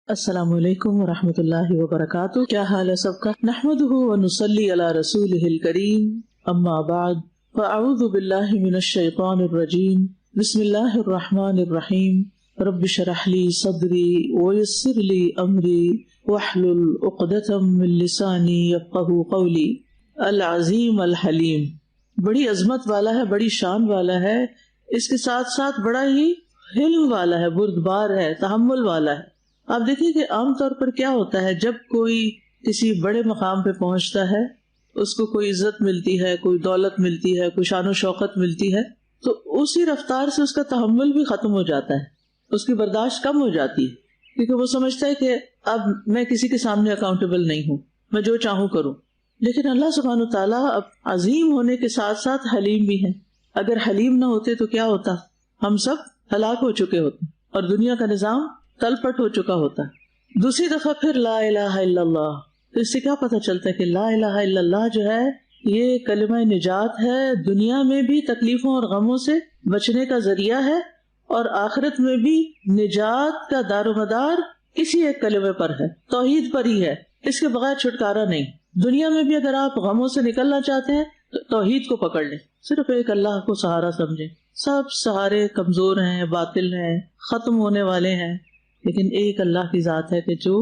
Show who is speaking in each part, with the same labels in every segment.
Speaker 1: السلام علیکم ورحمۃ اللہ وبرکاتہ. کیا حال ہے سب کا؟ نحمدہ ونصلی علی رسولہ الکریم. اما بعد فاعوذ باللہ من الشیطان الرجیم. بسم اللہ الرحمن الرحیم. رب اشرح لی صدری ویسر لی امری واحلل عقدۃ من لسانی یفقہوا قولی. العظیم الحلیم، بڑی عظمت والا ہے، بڑی شان والا ہے، اس کے ساتھ ساتھ بڑا ہی حلم والا ہے، بردبار ہے، تحمل والا ہے. آپ دیکھیں کہ عام طور پر کیا ہوتا ہے، جب کوئی کسی بڑے مقام پہ پہنچتا ہے، اس کو کوئی عزت ملتی ہے، کوئی دولت ملتی ہے، کوئی شان و شوکت ملتی ہے، تو اسی رفتار سے اس کا تحمل بھی ختم ہو جاتا ہے، اس کی برداشت کم ہو جاتی ہے، کیونکہ وہ سمجھتا ہے کہ اب میں کسی کے سامنے اکاؤنٹیبل نہیں ہوں، میں جو چاہوں کروں. لیکن اللہ سبحانہ و تعالیٰ اب عظیم ہونے کے ساتھ ساتھ حلیم بھی ہے. اگر حلیم نہ ہوتے تو کیا ہوتا؟ ہم سب ہلاک ہو چکے ہوتے اور دنیا کا نظام تلپٹ ہو چکا ہوتا. دوسری دفعہ پھر لا الہ الا اللہ. تو اس سے کیا پتہ چلتا ہے کہ لا الہ الا اللہ جو ہے یہ کلمہ نجات ہے، دنیا میں بھی تکلیفوں اور غموں سے بچنے کا ذریعہ ہے، اور آخرت میں بھی نجات کا دار و مدار اسی ایک کلمے پر ہے، توحید پر ہی ہے، اس کے بغیر چھٹکارا نہیں. دنیا میں بھی اگر آپ غموں سے نکلنا چاہتے ہیں تو توحید کو پکڑ لیں، صرف ایک اللہ کو سہارا سمجھیں. سب سہارے کمزور ہیں، باطل ہیں، ختم ہونے والے ہیں، لیکن ایک اللہ کی ذات ہے کہ جو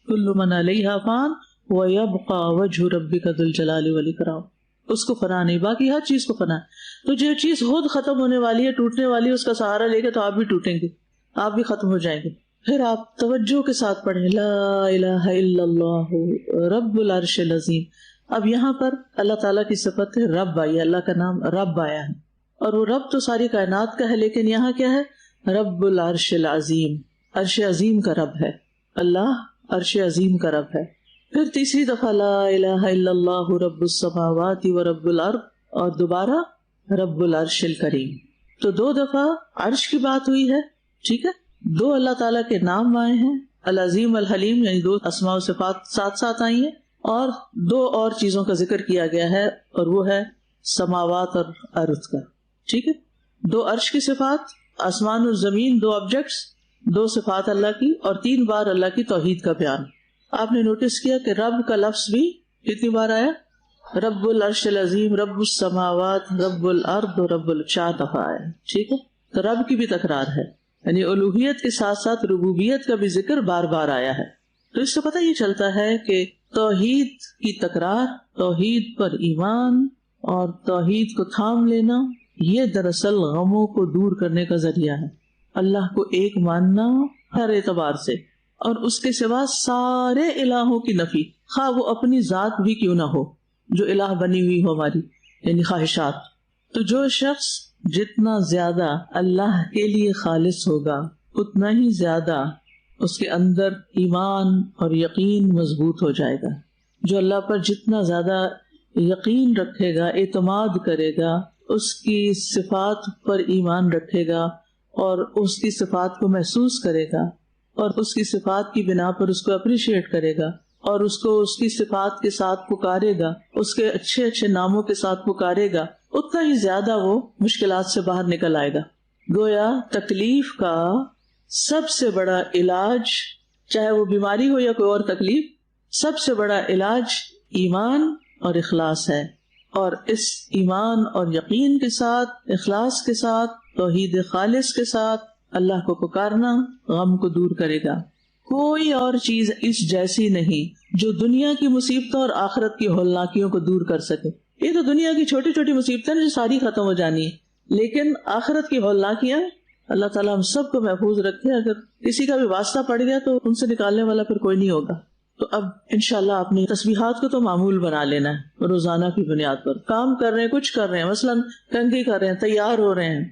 Speaker 1: کل من علیہا فان ویبقی وجہ ربک ذو الجلال والاکرام، اس کو فنا نہیں، باقی ہر چیز کو فنا ہے. تو جو چیز خود ختم ہونے والی ہے، ٹوٹنے والی ہے، اس کا سہارا لے کے تو آپ بھی ٹوٹیں گے، آپ بھی ختم ہو جائیں گے. پھر آپ توجہ کے ساتھ پڑھیں لا الہ الا اللہ رب العرش العظیم. اب یہاں پر اللہ تعالیٰ کی صفت رب آئی ہے، اللہ کا نام رب آیا ہے، اور وہ رب تو ساری کائنات کا ہے، لیکن یہاں کیا ہے؟ رب العرش العظیم، عرش عظیم کا رب ہے اللہ، عرش عظیم کا رب ہے. پھر تیسری دفعہ لا الہ الا اللہ رب السماوات ورب الارض، اور دوبارہ رب العرش الکریم. تو دو دفعہ عرش کی بات ہوئی ہے، ٹھیک ہے، دو اللہ تعالیٰ کے نام آئے ہیں، العظیم الحلیم، یعنی دو اسماء و صفات ساتھ ساتھ آئی ہیں، اور دو اور چیزوں کا ذکر کیا گیا ہے، اور وہ ہے سماوات اور ارض کا، ٹھیک ہے. دو عرش کی صفات، آسمان اور زمین، دو آبجیکٹس، دو صفات اللہ کی، اور تین بار اللہ کی توحید کا بیان. آپ نے نوٹس کیا کہ رب کا لفظ بھی کتنی بار آیا؟ رب العرش العظیم، رب السماوات، رب الارض اور رب 4 دفعہ آیا، ٹھیک ہے. تو رب کی بھی تکرار ہے، یعنی الوہیت کے ساتھ ساتھ ربوبیت کا بھی ذکر بار بار آیا ہے. تو اس سے پتہ یہ چلتا ہے کہ توحید کی تکرار، توحید پر ایمان اور توحید کو تھام لینا، یہ دراصل غموں کو دور کرنے کا ذریعہ ہے. اللہ کو ایک ماننا ہر اعتبار سے، اور اس کے سوا سارے الہوں کی نفی، خواہ وہ اپنی ذات بھی کیوں نہ ہو، جو الہ بنی ہوئی ہو ہماری، یعنی خواہشات. تو جو شخص جتنا زیادہ اللہ کے لیے خالص ہوگا اتنا ہی زیادہ اس کے اندر ایمان اور یقین مضبوط ہو جائے گا. جو اللہ پر جتنا زیادہ یقین رکھے گا، اعتماد کرے گا، اس کی صفات پر ایمان رکھے گا، اور اس کی صفات کو محسوس کرے گا، اور اس کی صفات کی بنا پر اس کو اپریشیٹ کرے گا، اور اس کو اس کی صفات کے ساتھ پکارے گا، اس کے اچھے اچھے ناموں کے ساتھ پکارے گا، اتنا ہی زیادہ وہ مشکلات سے باہر نکل آئے گا. گویا تکلیف کا سب سے بڑا علاج، چاہے وہ بیماری ہو یا کوئی اور تکلیف، سب سے بڑا علاج ایمان اور اخلاص ہے. اور اس ایمان اور یقین کے ساتھ، اخلاص کے ساتھ، توحید خالص کے ساتھ اللہ کو پکارنا غم کو دور کرے گا. کوئی اور چیز اس جیسی نہیں جو دنیا کی مصیبتوں اور آخرت کی ہولناکیوں کو دور کر سکے. یہ تو دنیا کی چھوٹی چھوٹی مصیبتیں جو ساری ختم ہو جانی ہے، لیکن آخرت کی ہولناکیاں اللہ تعالیٰ ہم سب کو محفوظ رکھے. اگر کسی کا بھی واسطہ پڑ گیا تو ان سے نکالنے والا پھر کوئی نہیں ہوگا. تو اب انشاءاللہ اپنی تسبیحات کو تو معمول بنا لینا ہے، روزانہ کی بنیاد پر کام کر رہے ہیں، کچھ کر رہے ہیں، مثلاً کنگھی کر رہے ہیں، تیار ہو رہے ہیں،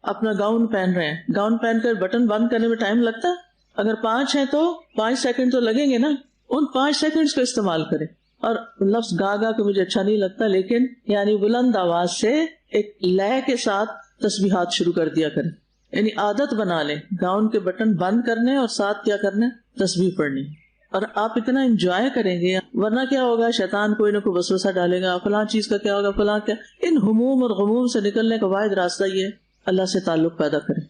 Speaker 1: اپنا گاؤن پہن رہے ہیں، گاؤن پہن کر بٹن بند کرنے میں ٹائم لگتا ہے؟ اگر 5 ہیں تو 5 سیکنڈ تو لگیں گے نا. ان 5 سیکنڈز کو استعمال کریں. اور لفظ گا گا کو مجھے اچھا نہیں لگتا، لیکن یعنی بلند آواز سے ایک لے کے ساتھ تسبیحات شروع کر دیا کریں. یعنی عادت بنا لیں گاؤن کے بٹن بند کرنے اور ساتھ کیا کرنا، تسبیح پڑھنی. اور آپ اتنا انجوائے کریں گے، ورنہ کیا ہوگا، شیطان کوئی نہ کوئی وسوسہ ڈالے گا، فلاں چیز کا کیا ہوگا، فلاں کیا. ان ہموم اور غموم سے نکلنے کا واحد راستہ یہ ہے اللہ سے تعلق پیدا کریں،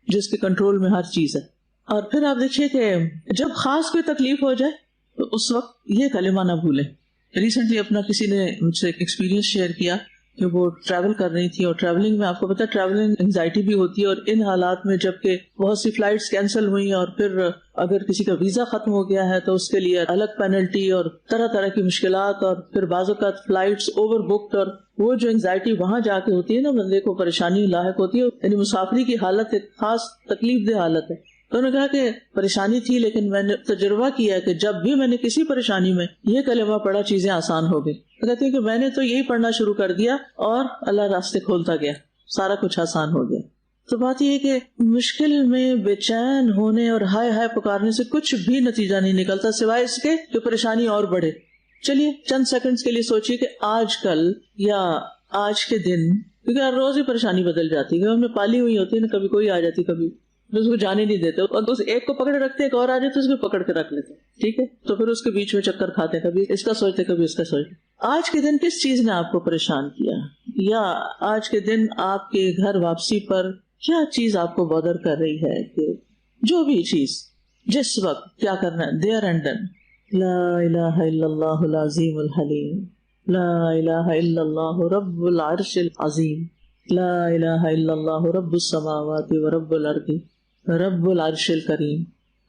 Speaker 1: جس کے کنٹرول میں ہر چیز ہے. اور پھر آپ دیکھیے کہ جب خاص کوئی تکلیف ہو جائے تو اس وقت یہ کلمہ نہ بھولیں. ریسنٹلی اپنا کسی نے مجھ سے ایکسپیرینس شیئر کیا کہ وہ ٹریول کر رہی تھی، اور ٹریولنگ میں آپ کو پتا ٹریولنگ انگزائٹی بھی ہوتی ہے، اور ان حالات میں جب کہ بہت سی فلائٹس کینسل ہوئی اور پھر اگر کسی کا ویزا ختم ہو گیا ہے تو اس کے لیے الگ پینلٹی اور طرح طرح کی مشکلات، اور پھر بعض اوقات فلائٹس اوور بکڈ، اور وہ جو انگزائٹی وہاں جا کے ہوتی ہے نا، بندے کو پریشانی لاحق ہوتی ہے. یعنی مسافری کی حالت ایک خاص تکلیف دہ حالت ہے. تو انہوں نے کہا کہ پریشانی تھی، لیکن میں نے تجربہ کیا کہ جب بھی میں نے کسی پریشانی میں یہ کلمہ پڑھا چیزیں آسان ہو گئی. کہتے ہیں کہ میں نے تو یہی پڑھنا شروع کر دیا اور اللہ راستے کھولتا گیا، سارا کچھ آسان ہو گیا. تو بات یہ ہے کہ مشکل میں بے چین ہونے اور ہائے ہائے پکارنے سے کچھ بھی نتیجہ نہیں نکلتا سوائے اس کے کہ پریشانی اور بڑھے. چلیے چند سیکنڈز کے لیے سوچیے کہ آج کل یا آج کے دن، کیونکہ ہر روز ہی پریشانی بدل جاتی ہے، ہم نے پالی ہوئی ہوتی ہے نا، کبھی کوئی آ جاتی، کبھی اس کو جانے نہیں دیتے، اور اس ایک کو پکڑ رکھتے ایک اور آ جاتے اس کو پکڑ کے رکھ لیتے، ٹھیک ہے، تو پھر اس کے بیچ میں چکر کھاتے، کبھی اس کا سوچتے کبھی اس کا سوچتے. آج کے دن کس چیز نے آپ کو پریشان کیا، یا آج کے دن آپ کے گھر واپسی پر کیا چیز آپ کو بادر کر رہی ہے، کہ جو بھی چیز جس وقت کیا کرنا ہے، دیر اینڈ ڈن. لا الہ الا اللہ العظیم الحلیم، لا الہ الا اللہ رب العرش العظیم، لا الہ الا اللہ رب السماوات ورب الارض رب العرش الکریم.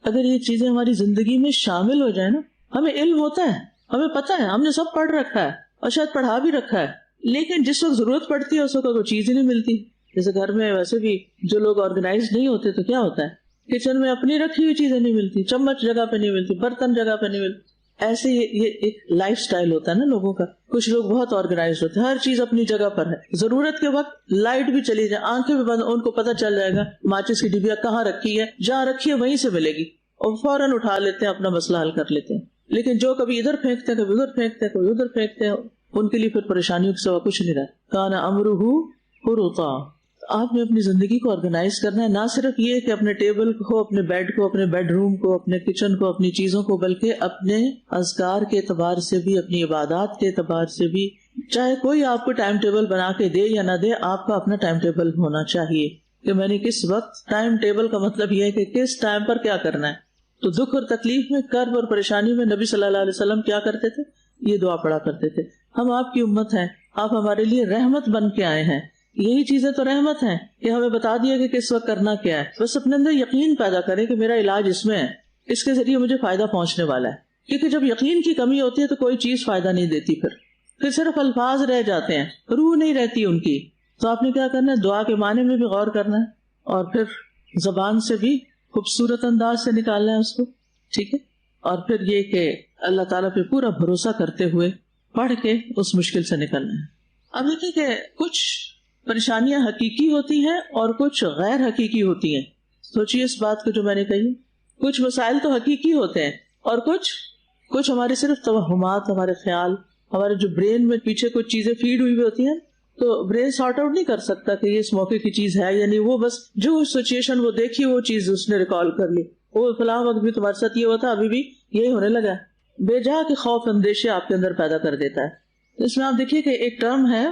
Speaker 1: اگر یہ چیزیں ہماری زندگی میں شامل ہو جائیں نا، ہمیں علم ہوتا ہے، ہمیں پتا ہے، ہم نے سب پڑھ رکھا ہے اور شاید پڑھا بھی رکھا ہے، لیکن جس وقت ضرورت پڑتی ہے اس وقت کوئی چیز ہی نہیں ملتی. جیسے گھر میں ویسے بھی جو لوگ آرگنائز نہیں ہوتے تو کیا ہوتا ہے، کچن میں اپنی رکھی ہوئی چیزیں نہیں ملتی، چمچ جگہ پہ نہیں ملتی، برتن جگہ پہ نہیں ملتی. ایسے یہ ایک لائف سٹائل ہوتا ہے نا لوگوں کا. کچھ لوگ بہت آرگنائزڈ ہوتے ہیں، ہر چیز اپنی جگہ پر ہے، ضرورت کے وقت لائٹ بھی چلی جائے، آنکھیں بھی بند، ان کو پتہ چل جائے گا ماچس کی ڈبیا کہاں رکھی ہے، جہاں رکھی ہے وہیں سے ملے گی، اور فوراً اٹھا لیتے ہیں، اپنا مسئلہ حل کر لیتے ہیں. لیکن جو کبھی ادھر پھینکتے ہیں، کبھی ادھر پھینکتے ہیں، کبھی ادھر پھینکتے ہیں، ان کے لیے پھر پریشانیوں کے سوا کچھ نہیں رہتا. کان امرہ فرطا. آپ نے اپنی زندگی کو آرگنائز کرنا ہے، نہ صرف یہ کہ اپنے ٹیبل کو، اپنے بیڈ کو، اپنے بیڈ روم کو، اپنے کچن کو، اپنی چیزوں کو، بلکہ اپنے اذکار کے اعتبار سے بھی، اپنی عبادات کے اعتبار سے بھی. چاہے کوئی آپ کو ٹائم ٹیبل بنا کے دے یا نہ دے، آپ کا اپنا ٹائم ٹیبل ہونا چاہیے کہ میں نے کس وقت. ٹائم ٹیبل کا مطلب یہ ہے کہ کس ٹائم پر کیا کرنا ہے. تو دکھ اور تکلیف میں، کرب اور پریشانی میں نبی صلی اللہ علیہ وسلم کیا کرتے تھے، یہ دعا پڑھا کرتے تھے. ہم آپ کی امت ہیں، آپ ہمارے لیے رحمت بن کے آئے ہیں. یہی چیزیں تو رحمت ہیں کہ ہمیں بتا دیا کہ کس وقت کرنا کیا ہے. بس اپنے اندر یقین پیدا کریں کہ میرا علاج اس میں ہے، اس کے ذریعے مجھے فائدہ پہنچنے والا ہے. کیونکہ جب یقین کی کمی ہوتی ہے تو کوئی چیز فائدہ نہیں دیتی، پھر صرف الفاظ رہ جاتے ہیں، روح نہیں رہتی ان کی. تو آپ نے کیا کرنا ہے، دعا کے معنی میں بھی غور کرنا ہے، اور پھر زبان سے بھی خوبصورت انداز سے نکالنا ہے اس کو، ٹھیک ہے. اور پھر یہ کہ اللہ تعالیٰ پہ پورا بھروسہ کرتے ہوئے پڑھ کے اس مشکل سے نکلنا ہے. اب دیکھیں کہ کچھ پریشانیاں حقیقی ہوتی ہیں اور کچھ غیر حقیقی ہوتی ہیں. سوچیے اس بات کو جو میں نے کہی، کچھ مسائل تو حقیقی ہوتے ہیں اور کچھ ہمارے صرف توہمات، ہمارے خیال، ہمارے جو برین میں پیچھے کچھ چیزیں فیڈ ہوئی ہوتی ہیں، تو برین سارٹ آؤٹ نہیں کر سکتا کہ یہ اس موقع کی چیز ہے یا نہیں. وہ بس جو سچویشن وہ دیکھی وہ چیز اس نے ریکال کر لی، وہ فلاں وقت بھی تمہارے ساتھ یہ ہوا تھا، ابھی بھی یہی ہونے لگا. بے جا کے خوف اندیشے آپ کے اندر پیدا کر دیتا ہے. اس میں آپ دیکھیے کہ ایک ٹرم ہے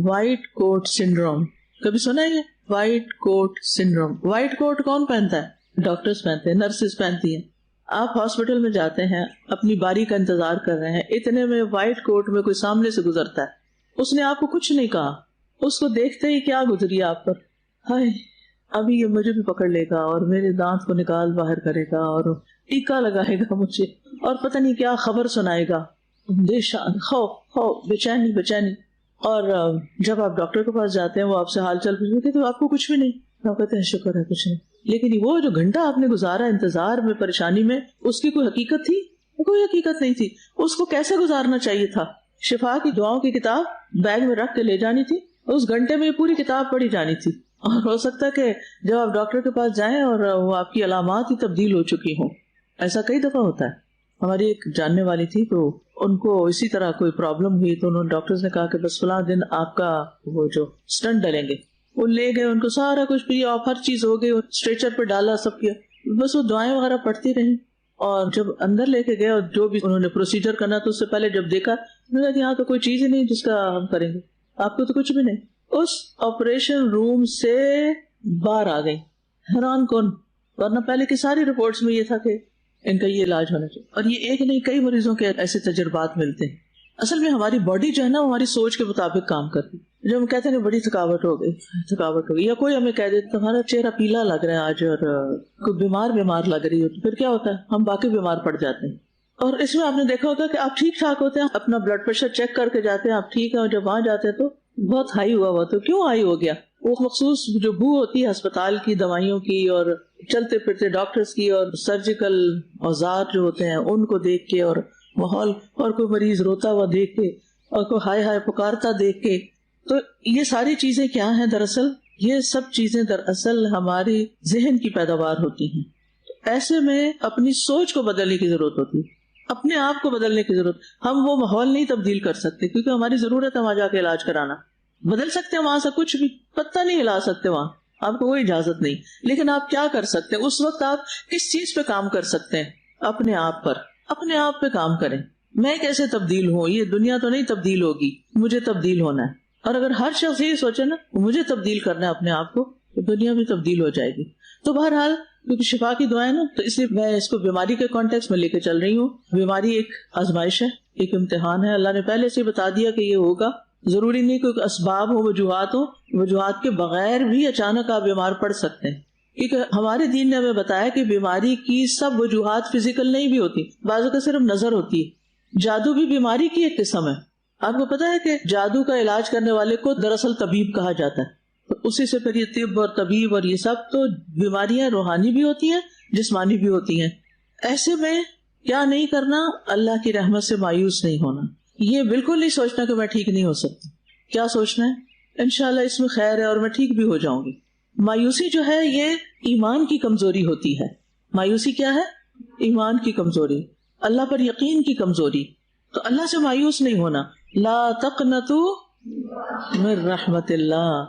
Speaker 1: وائٹ کوٹ سنڈروم. کبھی سنا ہے یہ وائٹ کوٹ سنڈروم؟ وائٹ کوٹ کون پہنتا ہے؟ ڈاکٹرز پہنتے ہیں، نرسز پہنتی ہیں. آپ ہاسپٹل میں جاتے ہیں، اپنی باری کا انتظار کر رہے ہیں، اتنے میں وائٹ کوٹ میں کوئی سامنے سے گزرتا ہے. اس نے آپ کو کچھ نہیں کہا، اس کو دیکھتے ہی کیا گزری آپ پر، ہائے ابھی یہ مجھے بھی پکڑ لے گا اور میرے دانت کو نکال باہر کرے گا اور ٹیکا لگائے گا مجھے اور پتہ نہیں کیا خبر سنائے گا. اندیشان، خوف، بے چینی. اور جب آپ ڈاکٹر کے پاس جاتے ہیں، وہ آپ سے حال چال پوچھتے ہیں تو آپ کو کچھ بھی نہیں، آپ کہتے ہیں شکر ہے کچھ نہیں. لیکن وہ جو گھنٹہ آپ نے گزارا انتظار میں، پریشانی میں، اس کی کوئی حقیقت تھی؟ کوئی حقیقت نہیں تھی. اس کو کیسے گزارنا چاہیے تھا؟ شفا کی دعاؤں کی کتاب بیگ میں رکھ کے لے جانی تھی، اس گھنٹے میں یہ پوری کتاب پڑھی جانی تھی. اور ہو سکتا ہے کہ جب آپ ڈاکٹر کے پاس جائیں اور وہ آپ کی علامات ہی تبدیل ہو چکی ہوں. ایسا کئی دفعہ ہوتا ہے. ہماری ایک جاننے والی تھی، تو ان کو اسی طرح کوئی پرابلم ہوئی، تو انہوں نے ڈاکٹرز نے کہا کہ بس فلاں دن آپ کا وہ جو اسٹنٹ ڈلیں گے. وہ لے گئے، ان کو سارا کچھ فری آف، ہر چیز ہو گئی، اسٹریچر پہ ڈالا، سب کیا. بس وہ دعائیں وغیرہ پڑھتی رہی. اور جب اندر لے کے گئے اور جو بھی انہوں نے پروسیجر کرنا، تو اس سے پہلے جب دیکھا، انہوں نے کہا یہاں تو کوئی چیز ہی نہیں جس کا ہم کریں گے، آپ کو تو کچھ بھی نہیں. اس آپریشن روم سے باہر آ گئی. حیران کون، ورنہ پہلے کی ساری رپورٹس میں یہ تھا کہ ان کا یہ علاج ہونا چاہیے. اور یہ ایک نہیں کئی مریضوں کے ایسے تجربات ملتے ہیں. اصل میں ہماری باڈی جو ہے نا ہماری سوچ کے مطابق کام کرتی. جب ہم کہتے ہیں بڑی تھکاوٹ ہو گئی یا کوئی ہمیں کہہ دے تمہارا چہرہ پیلا لگ رہا ہے آج اور کوئی بیمار لگ رہی ہو, تو پھر کیا ہوتا ہے ہم باقی بیمار پڑ جاتے ہیں. اور اس میں آپ نے دیکھا ہوگا کہ آپ ٹھیک ٹھاک ہوتے ہیں, اپنا بلڈ پریشر چیک کر کے جاتے ہیں, آپ ٹھیک ہیں, اور جب وہاں جاتے ہیں تو بہت ہائی ہوا تو کیوں ہائی ہو گیا؟ وہ مخصوص جو بو ہوتی ہے اسپتال کی, دوائیوں کی, اور چلتے پھرتے ڈاکٹرز کی, اور سرجیکل اوزار جو ہوتے ہیں ان کو دیکھ کے, اور ماحول, اور کوئی مریض روتا ہوا دیکھ کے, اور کوئی ہائے ہائے پکارتا دیکھ کے. تو یہ ساری چیزیں کیا ہیں دراصل؟ یہ سب چیزیں دراصل ہماری ذہن کی پیداوار ہوتی ہیں. ایسے میں اپنی سوچ کو بدلنے کی ضرورت ہوتی ہے, اپنے آپ کو بدلنے کی ضرورت. ہم وہ ماحول نہیں تبدیل کر سکتے کیونکہ ہماری ضرورت ہے وہاں جا کے علاج کرانا. بدل سکتے ہیں وہاں سے کچھ بھی, پتہ نہیں ہلا سکتے, وہاں آپ کو کوئی اجازت نہیں. لیکن آپ کیا کر سکتے ہیں اس وقت؟ آپ کس چیز پہ کام کر سکتے ہیں؟ اپنے آپ پر, اپنے آپ پہ کام کریں. میں کیسے تبدیل ہوں؟ یہ دنیا تو نہیں تبدیل ہوگی, مجھے تبدیل ہونا ہے. اور اگر ہر شخص یہ سوچے نا مجھے تبدیل کرنا ہے اپنے آپ کو, تو دنیا بھی تبدیل ہو جائے گی. تو بہرحال کیونکہ شفا کی دعائیں نا, تو اس لیے میں اس کو بیماری کے کانٹیکس میں لے کے چل رہی ہوں. بیماری ایک آزمائش ہے, ایک امتحان ہے. اللہ نے پہلے سے بتا دیا کہ یہ ہوگا. ضروری نہیں کوئی اسباب ہو, وجوہات ہو, وجوہات کے بغیر بھی اچانک آپ بیمار پڑ سکتے ہیں. کیونکہ ہمارے دین نے ہمیں بتایا کہ بیماری کی سب وجوہات فزیکل نہیں بھی ہوتی, بعض اوقات صرف نظر ہوتی ہے. جادو بھی بیماری کی ایک قسم ہے. آپ کو پتا ہے کہ جادو کا علاج کرنے والے کو دراصل طبیب کہا جاتا ہے. اسی سے پھر یہ طب اور طبیب اور یہ سب تو بیماریاں روحانی بھی ہوتی ہیں, جسمانی بھی ہوتی ہیں. ایسے میں کیا نہیں کرنا؟ اللہ کی رحمت سے مایوس نہیں ہونا. یہ بالکل نہیں سوچنا کہ میں ٹھیک نہیں ہو سکتی. کیا سوچنا ہے انشاءاللہ اس میں خیر ہے اور میں ٹھیک بھی ہو جاؤں گی. مایوسی جو ہے یہ ایمان کی کمزوری ہوتی ہے. مایوسی کیا ہے؟ ایمان کی کمزوری, اللہ پر یقین کی کمزوری. تو اللہ سے مایوس نہیں ہونا. لا تقنطوا من رحمت اللہ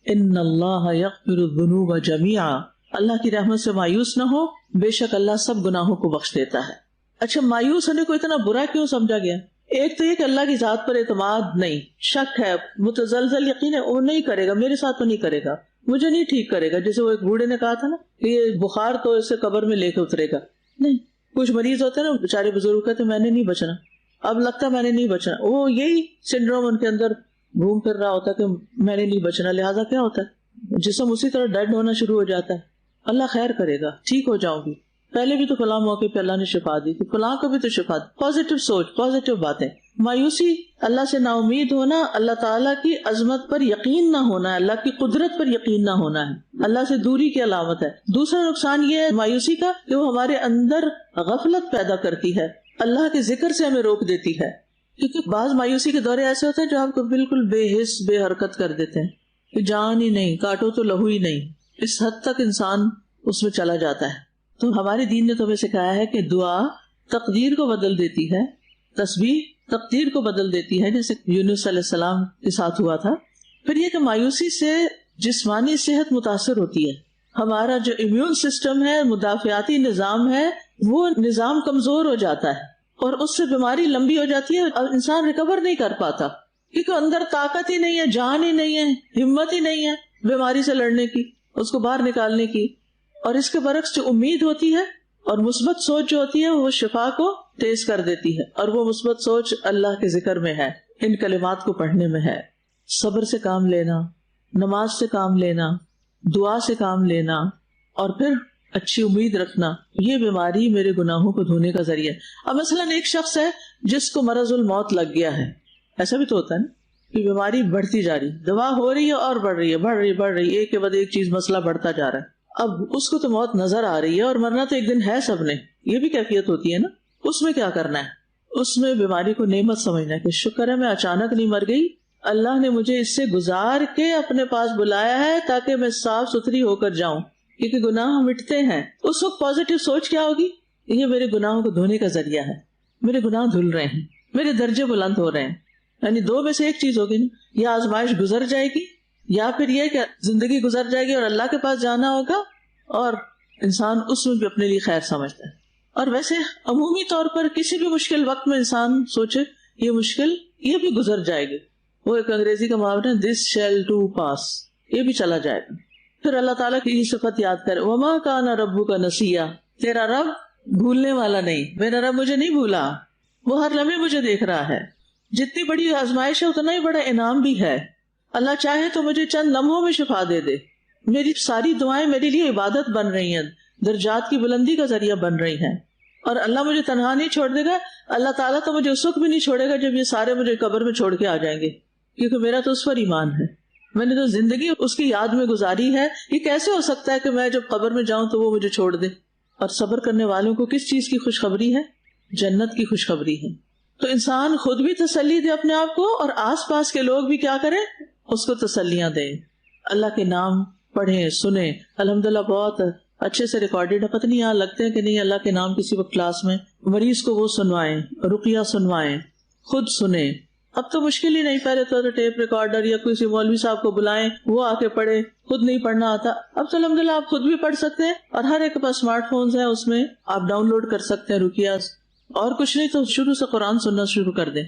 Speaker 1: ان اللہ یغفر الذنوب جميعا. اللہ کی رحمت سے مایوس نہ ہو, بے شک اللہ سب گناہوں کو بخش دیتا ہے. اچھا, مایوس ہونے کو اتنا برا کیوں سمجھا گیا؟ ایک تو یہ کہ اللہ کی ذات پر اعتماد نہیں, شک ہے, متزلزل یقین ہے وہ نہیں کرے گا, میرے ساتھ تو نہیں کرے گا, مجھے نہیں ٹھیک کرے گا. جیسے وہ ایک بوڑھے نے کہا تھا نا کہ یہ بخار تو اسے قبر میں لے کے اترے گا. نہیں, کچھ مریض ہوتے ہیں نا بیچارے بزرگ کہتے ہیں میں نے نہیں بچنا, اب لگتا ہے میں نے نہیں بچنا. وہ یہی سنڈروم ان کے اندر گھوم پھر رہا ہوتا ہے کہ میں نے نہیں بچنا. لہٰذا کیا ہوتا ہے جسم اسی طرح ڈیڈ ہونا شروع ہو جاتا ہے. اللہ خیر کرے گا, ٹھیک ہو جاؤں گی. پہلے بھی تو فلاں موقع پہ اللہ نے شفا دی تھی, فلاں کو بھی تو شفا دی. پازیٹیو سوچ, پازیٹیو باتیں. مایوسی اللہ سے نا امید ہونا, اللہ تعالیٰ کی عظمت پر یقین نہ ہونا ہے, اللہ کی قدرت پر یقین نہ ہونا ہے, اللہ سے دوری کی علامت ہے. دوسرا نقصان یہ ہے مایوسی کا کہ وہ ہمارے اندر غفلت پیدا کرتی ہے, اللہ کے ذکر سے ہمیں روک دیتی ہے. کیونکہ بعض مایوسی کے دورے ایسے ہوتے ہیں جو آپ کو بالکل بے حس بے حرکت کر دیتے ہیں کہ جان ہی نہیں, کاٹو تو لہو ہی نہیں. اس حد تک انسان اس میں چلا جاتا ہے. تو ہمارے دین نے تو ہمیں سکھایا ہے کہ دعا تقدیر کو بدل دیتی ہے, تسبیح تقدیر کو بدل دیتی ہے, جیسے یونس علیہ السلام کے ساتھ ہوا تھا. پھر یہ کہ مایوسی سے جسمانی صحت متاثر ہوتی ہے. ہمارا جو امیون سسٹم ہے, مدافعاتی نظام ہے, وہ نظام کمزور ہو جاتا ہے اور اس سے بیماری لمبی ہو جاتی ہے اور انسان ریکور نہیں کر پاتا کیونکہ اندر طاقت ہی نہیں ہے, جان ہی نہیں ہے, ہمت ہی نہیں ہے بیماری سے لڑنے کی, اس کو باہر نکالنے کی. اور اس کے برعکس جو امید ہوتی ہے اور مثبت سوچ جو ہوتی ہے وہ شفا کو تیز کر دیتی ہے. اور وہ مثبت سوچ اللہ کے ذکر میں ہے, ان کلمات کو پڑھنے میں ہے. صبر سے کام لینا, نماز سے کام لینا, دعا سے کام لینا, اور پھر اچھی امید رکھنا. یہ بیماری میرے گناہوں کو دھونے کا ذریعہ ہے. اب مثلاً ایک شخص ہے جس کو مرض الموت لگ گیا ہے, ایسا بھی تو ہوتا ہے نا کہ بیماری بڑھتی جا رہی, دوا ہو رہی ہے اور بڑھ رہی ہے, بڑھ رہی ہے, ایک کے بعد ایک چیز مسئلہ بڑھتا جا رہا ہے. اب اس کو تو موت نظر آ رہی ہے اور مرنا تو ایک دن ہے سب نے, یہ بھی کیفیت ہوتی ہے نا. اس میں کیا کرنا ہے؟ اس میں بیماری کو نعمت سمجھنا ہے کہ شکر ہے میں اچانک نہیں مر گئی, اللہ نے مجھے اس سے گزار کے اپنے پاس بلایا ہے تاکہ میں صاف ستھری ہو کر جاؤں, کیونکہ گناہ مٹتے ہیں. اس وقت پازیٹیو سوچ کیا ہوگی؟ یہ میرے گناہوں کو دھونے کا ذریعہ ہے, میرے گناہ دھل رہے ہیں, میرے درجے بلند ہو رہے ہیں. یعنی دو میں سے ایک چیز ہوگی نا, یا آزمائش گزر جائے گی یا پھر یہ کہ زندگی گزر جائے گی اور اللہ کے پاس جانا ہوگا, اور انسان اس میں بھی اپنے لیے خیر سمجھتا ہے. اور ویسے عمومی طور پر کسی بھی مشکل وقت میں انسان سوچے یہ مشکل یہ بھی گزر جائے گی. وہ ایک انگریزی کا محاورہ ہے, دس شیل ٹو پاس, یہ بھی چلا جائے گا. پھر اللہ تعالیٰ کی یہ صفت یاد کرے، وما کان ربک نسیا، تیرا رب بھولنے والا نہیں، میرا رب مجھے نہیں بھولا، وہ ہر لمحے مجھے دیکھ رہا ہے. جتنی بڑی آزمائش ہے اتنا ہی بڑا انعام بھی ہے. اللہ چاہے تو مجھے چند لمحوں میں شفا دے دے. میری ساری دعائیں میرے لیے عبادت بن رہی ہیں، درجات کی بلندی کا ذریعہ بن رہی ہیں، اور اللہ مجھے تنہا نہیں چھوڑ دے گا. اللہ تعالیٰ تو مجھے اس وقت بھی نہیں چھوڑے گا جب یہ سارے مجھے قبر میں چھوڑ کے آ جائیں گے، کیونکہ میرا تو اس پر ایمان ہے. میں نے تو زندگی اس کی یاد میں گزاری ہے. یہ کیسے ہو سکتا ہے کہ میں جب قبر میں جاؤں تو وہ مجھے چھوڑ دے؟ اور صبر کرنے والوں کو کس چیز کی خوشخبری ہے؟ جنت کی خوشخبری ہے. تو انسان خود بھی تسلی دے اپنے آپ کو، اور آس پاس کے لوگ بھی کیا کریں؟ اس کو تسلیاں دیں. اللہ کے نام پڑھیں، سنیں. الحمدللہ بہت اچھے سے ریکارڈیڈ ہے. پتہ نہیں یہاں لگتے ہیں کہ نہیں اللہ کے نام کسی وقت کلاس میں مریض کو وہ سنوائیں، رقیہ سنوائیں، خود سنیں. اب تو مشکل ہی نہیں، پہلے تو ٹیپ ریکارڈر یا کسی مولوی صاحب کو بلائیں وہ آ کے پڑھے، خود نہیں پڑھنا آتا. اب تو الحمدللہ آپ خود بھی پڑھ سکتے ہیں، اور ہر ایک کے پاس اسمارٹ فونز ہیں، اس میں آپ ڈاؤن لوڈ کر سکتے ہیں رقیہ. اور کچھ نہیں تو شروع سے قرآن سننا شروع کر دیں.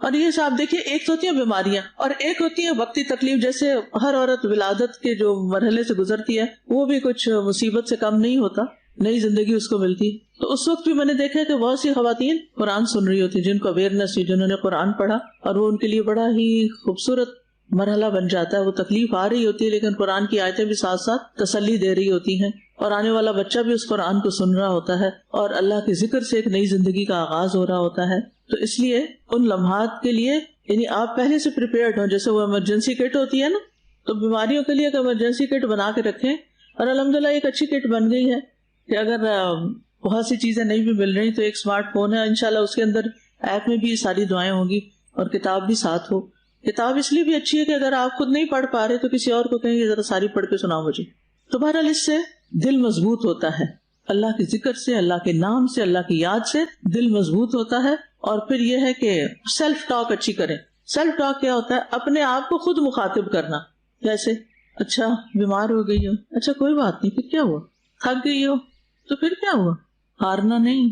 Speaker 1: اور یہ صاحب دیکھیے، ایک تو ہوتی ہیں بیماریاں اور ایک ہوتی ہے وقتی تکلیف. جیسے ہر عورت ولادت کے جو مرحلے سے گزرتی ہے وہ بھی کچھ مصیبت سے کم نہیں ہوتا، نئی زندگی اس کو ملتی. تو اس وقت بھی میں نے دیکھا کہ بہت سی خواتین قرآن سن رہی ہوتی جن کو اویئرنیس تھی، جنہوں نے قرآن پڑھا، اور وہ ان کے لیے بڑا ہی خوبصورت مرحلہ بن جاتا ہے. وہ تکلیف آ رہی ہوتی ہے لیکن قرآن کی آیتیں بھی ساتھ ساتھ تسلی دے رہی ہوتی ہیں، اور آنے والا بچہ بھی اس قرآن کو سن رہا ہوتا ہے، اور اللہ کے ذکر سے ایک نئی زندگی کا آغاز ہو رہا ہوتا ہے. تو اس لیے ان لمحات کے لیے یعنی آپ پہلے سے پریپیئرڈ ہوں. جیسے وہ ایمرجنسی کٹ ہوتی ہے نا، تو بیماریوں کے لیے ایک ایمرجنسی کٹ بنا کے رکھیں. اور الحمدللہ ایک اچھی کٹ بن گئی ہے کہ اگر بہت سی چیزیں نہیں بھی مل رہی تو ایک اسمارٹ فون ہے انشاءاللہ، اس کے اندر ایپ میں بھی ساری دعائیں ہوں گی اور کتاب بھی ساتھ ہو. کتاب اس لیے بھی اچھی ہے کہ اگر آپ خود نہیں پڑھ پا رہے تو کسی اور کو کہیں گے ذرا ساری پڑھ کے سناؤ مجھے. تو بہرحال اس سے دل مضبوط ہوتا ہے، اللہ کے ذکر سے، اللہ کے نام سے، اللہ کی یاد سے دل مضبوط ہوتا ہے. اور پھر یہ ہے کہ سیلف ٹاک اچھی کریں. سیلف ٹاک کیا ہوتا ہے؟ اپنے آپ کو خود مخاطب کرنا. جیسے اچھا بیمار ہو گئی ہو، اچھا کوئی بات نہیں، پھر کیا ہوا؟ تھک گئی ہو تو پھر کیا ہوا؟ ہارنا نہیں،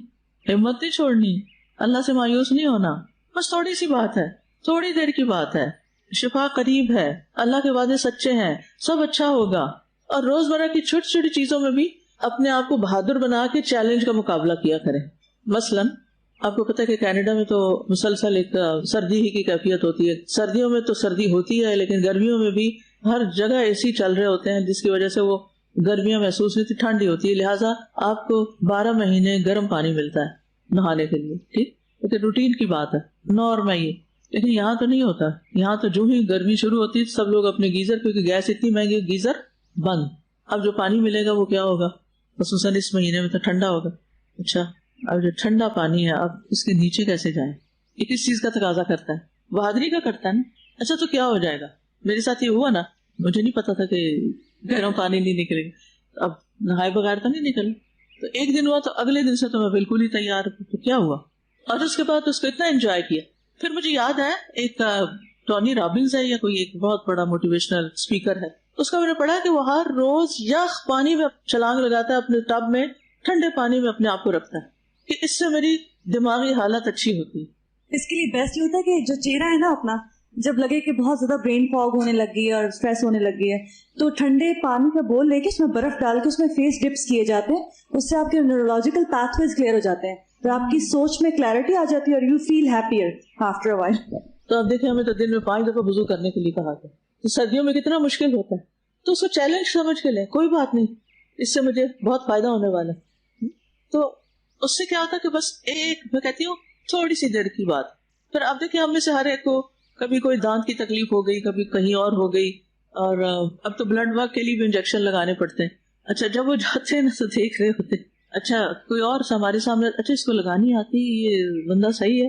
Speaker 1: ہمت نہیں چھوڑنی، اللہ سے مایوس نہیں ہونا. بس تھوڑی سی بات ہے، تھوڑی دیر کی بات ہے، شفا قریب ہے، اللہ کے وعدے سچے ہیں، سب اچھا ہوگا. اور روزمرہ کی چھوٹی چھوٹی چیزوں میں بھی اپنے آپ کو بہادر بنا کے چیلنج کا مقابلہ کیا کریں. مثلاً آپ کو پتہ ہے کہ کینیڈا میں تو مسلسل ایک سردی ہی کی کیفیت ہوتی ہے. سردیوں میں تو سردی ہوتی ہے لیکن گرمیوں میں بھی ہر جگہ اے سی چل رہے ہوتے ہیں، جس کی وجہ سے وہ گرمیاں محسوس نہیں ہوتی، ٹھنڈی ہوتی ہے. لہٰذا آپ کو 12 مہینے گرم پانی ملتا ہے نہانے کے لیے. ٹھیک، لیکن روٹین کی بات ہے، نارم ہے یہ. لیکن یہاں تو نہیں ہوتا. یہاں تو جو ہی گرمی شروع ہوتی ہے سب لوگ اپنے گیزر، کیونکہ گیس اتنی مہنگی، گیزر بند. اب جو پانی ملے گا وہ کیا ہوگا؟ خصوصاً اس مہینے میں تو ٹھنڈا ہوگا. اچھا اب جو ٹھنڈا پانی ہے اب اس کے نیچے کیسے جائیں؟ یہ کس چیز کا تقاضا کرتا ہے؟ بہادری کا کرتا ہے نا. اچھا تو کیا ہو جائے گا؟ میرے ساتھ یہ ہوا نا، مجھے نہیں پتا تھا کہ گرم پانی نہیں نکلے گا، اب نہائے بغیر تو نہیں نکلے. تو ایک دن ہوا تو اگلے دن سے تو میں بالکل ہی تیار ہوں. تو کیا ہوا؟ اور اس کے بعد اس کو اتنا انجوائے کیا. پھر مجھے یاد ہے ایک ٹونی رابنز ہے یا کوئی ایک بہت بڑا موٹیویشنل اسپیکر ہے، اس کا میں نے پڑھا کہ وہ ہر روز یخ پانی میں چھلانگ لگاتا ہے، اپنے ٹب میں ٹھنڈے پانی میں اپنے آپ کو رکھتا ہے کہ اس سے میری دماغی حالت اچھی ہوتی ہے.
Speaker 2: اس کے لیے بیسٹ یہ ہوتا ہے کہ جو چہرہ ہے نا اپنا، جب لگے کہ بہت زیادہ برین فاگ ہونے لگ گئی ہے اور اسٹریس ہونے لگ گئی ہے، تو ٹھنڈے پانی کا بول لے کے اس میں برف ڈال کے اس میں فیس ڈپس کیے جاتے ہیں. اس سے آپ کے نیورولوجیکل پاتھ ویز کلیئر ہو جاتے ہیں، تو آپ کی سوچ میں کلیئرٹی آ جاتی ہے اور you feel happier after a while.
Speaker 1: تو اب دیکھیں ہمیں تو دن میں 5 دفعہ وضو کرنے کے لیے کہا تھا. تو سردیوں میں کتنا مشکل ہوتا ہے، تو اس کو چیلنج سمجھ کے لیں، کوئی بات نہیں، اس سے مجھے بہت فائدہ ہونے والا ہے. تو اس سے کیا ہوتا ہے کہ بس ایک میں کہتی ہوں تھوڑی سی دیر کی بات. پھر اب دیکھیں ہم میں سے ہر ایک کو کبھی کوئی دانت کی تکلیف ہو گئی، کبھی کہیں اور ہو گئی، اور اب تو بلڈ ورک کے لیے بھی انجیکشن لگانے پڑتے ہیں. اچھا جب وہ جاتے ہیں نا تو دیکھ رہے ہوتے ہیں اچھا کوئی اور ہمارے سامنے، اچھا اس کو لگانی آتی، یہ بندہ صحیح ہے.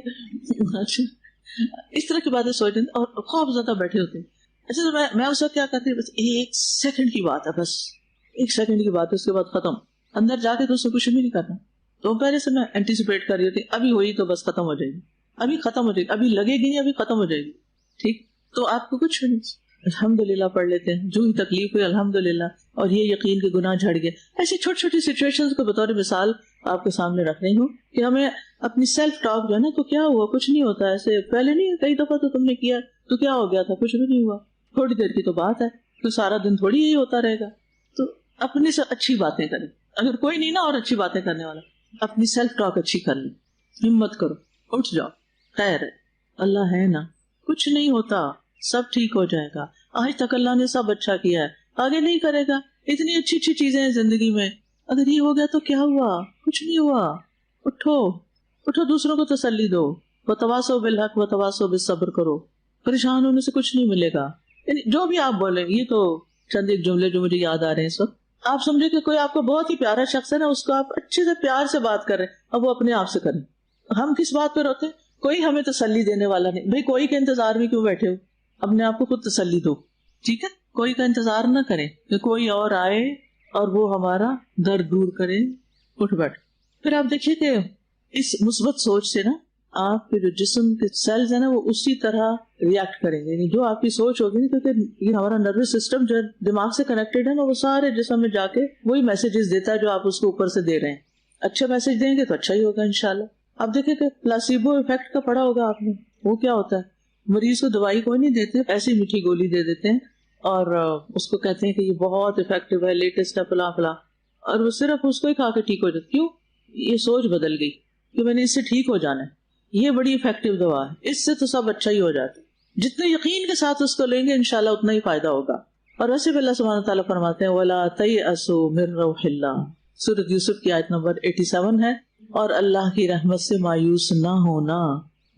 Speaker 1: اچھا اس طرح کی باتیں سوچ رہے اور خوف زیادہ بیٹھے ہوتے ہیں. اچھا تو میں اس وقت کیا کرتی ہوں، بس 1 سیکنڈ کی بات ہے، بس 1 سیکنڈ کی بات ہے، اس کے بعد ختم. اندر جا کے تو اس سے کچھ بھی نہیں کرنا. تو پہلے سے میں اینٹیسپیٹ کر رہی ہوتی، ابھی ہوئی تو بس ختم ہو جائے گی، ابھی ختم ہو جائے گی، ابھی لگے گی نہیں، ابھی ختم ہو جائے گی. ٹھیک، تو آپ کو کچھ نہیں، الحمدللہ پڑھ لیتے ہیں، جو ہی تکلیف ہوئی الحمدللہ، اور یہ یقین کے گناہ جھڑ گئے. ایسی چھوٹی چھوٹی سچویشن کو بطور مثال آپ کے سامنے رکھ رہی ہوں کہ ہمیں اپنی سیلف ٹاک جو ہے نا، تو کیا ہوا، کچھ نہیں ہوتا ایسے، پہلے نہیں، کئی دفعہ تو تم نے کیا تو کیا ہو گیا تھا، کچھ بھی نہیں ہوا، تھوڑی دیر کی تو بات ہے، تو سارا دن تھوڑی یہی ہوتا رہے گا. اپنے سے اچھی باتیں کریں. اگر کوئی نہیں نا اور اچھی باتیں کرنے والا, اپنی سیلف ٹاک اچھی کر لیں, ہمت کرو, اٹھ جاؤ, خیر ہے, اللہ ہے نا, کچھ نہیں ہوتا, سب ٹھیک ہو جائے گا. آج تک اللہ نے سب اچھا کیا ہے, آگے نہیں کرے گا. اتنی اچھی اچھی چیزیں ہیں زندگی میں, اگر یہ ہو گیا تو کیا ہوا, کچھ نہیں ہوا. اٹھو اٹھو, دوسروں کو تسلی دو, وتواصوا بالحق وتواصوا بالصبر کرو. پریشان ہونے سے کچھ نہیں ملے گا. یعنی جو بھی آپ بولیں, یہ تو چند ایک جملے جو مجھے یاد آ رہے ہیں اس وقت. آپ سمجھے کہ کوئی آپ کو بہت ہی پیارا شخص ہے نا, اس کو آپ اچھے سے پیار سے بات کر رہے ہیں, اب وہ اپنے آپ سے کریں. ہم کس بات پر ہوتے ہیں, کوئی ہمیں تسلی دینے والا نہیں. بھائی کوئی کے انتظار میں کیوں بیٹھے ہو, اپنے آپ کو خود تسلی دو, ٹھیک ہے. کوئی کا انتظار نہ کریں کہ کوئی اور آئے اور وہ ہمارا درد دور کرے. اٹھ بیٹھ. پھر آپ دیکھیے کہ اس مثبت سوچ سے نا آپ کے جو جسم کے سیلز ہیں نا وہ اسی طرح ریئیکٹ کریں گے. یعنی جو آپ کی سوچ ہوگی نا, کیونکہ یہ ہمارا نروس سسٹم جو دماغ سے کنیکٹڈ ہے نا, وہ سارے جسم میں جا کے وہی میسیجز دیتا ہے جو آپ اس کو اوپر سے دے رہے ہیں. اچھے میسج دیں گے تو اچھا ہی ہوگا انشاءاللہ. آپ دیکھیں کہ پلاسیبو افیکٹ کا پڑھا ہوگا آپ نے. وہ کیا ہوتا ہے, مریض کو دوائی کوئی نہیں دیتے, ایسی میٹھی گولی دے دیتے ہیں اور اس کو کہتے ہیں کہ یہ بہت افیکٹو ہے, لیٹسٹ ہے, فلاں فلاں, اور وہ صرف اس کو ہی کھا کے ٹھیک ہو جاتا. کیوں؟ یہ سوچ بدل گئی کہ میں نے اس سے ٹھیک ہو جانا ہے, یہ بڑی افیکٹو دوا ہے, اس سے تو سب اچھا ہی ہو جاتا ہے. جتنے یقین کے ساتھ اس کو لیں گے انشاءاللہ اتنا ہی فائدہ ہوگا. اور ویسے بھی اللہ سبحانہ تعالیٰ فرماتے ہیں وَلَا تَيْأَسُوا مِن رَوْحِ اللَّهِ, سورۃ یوسف کی آیت نمبر 87 ہے. اور اللہ کی رحمت سے مایوس نہ ہونا,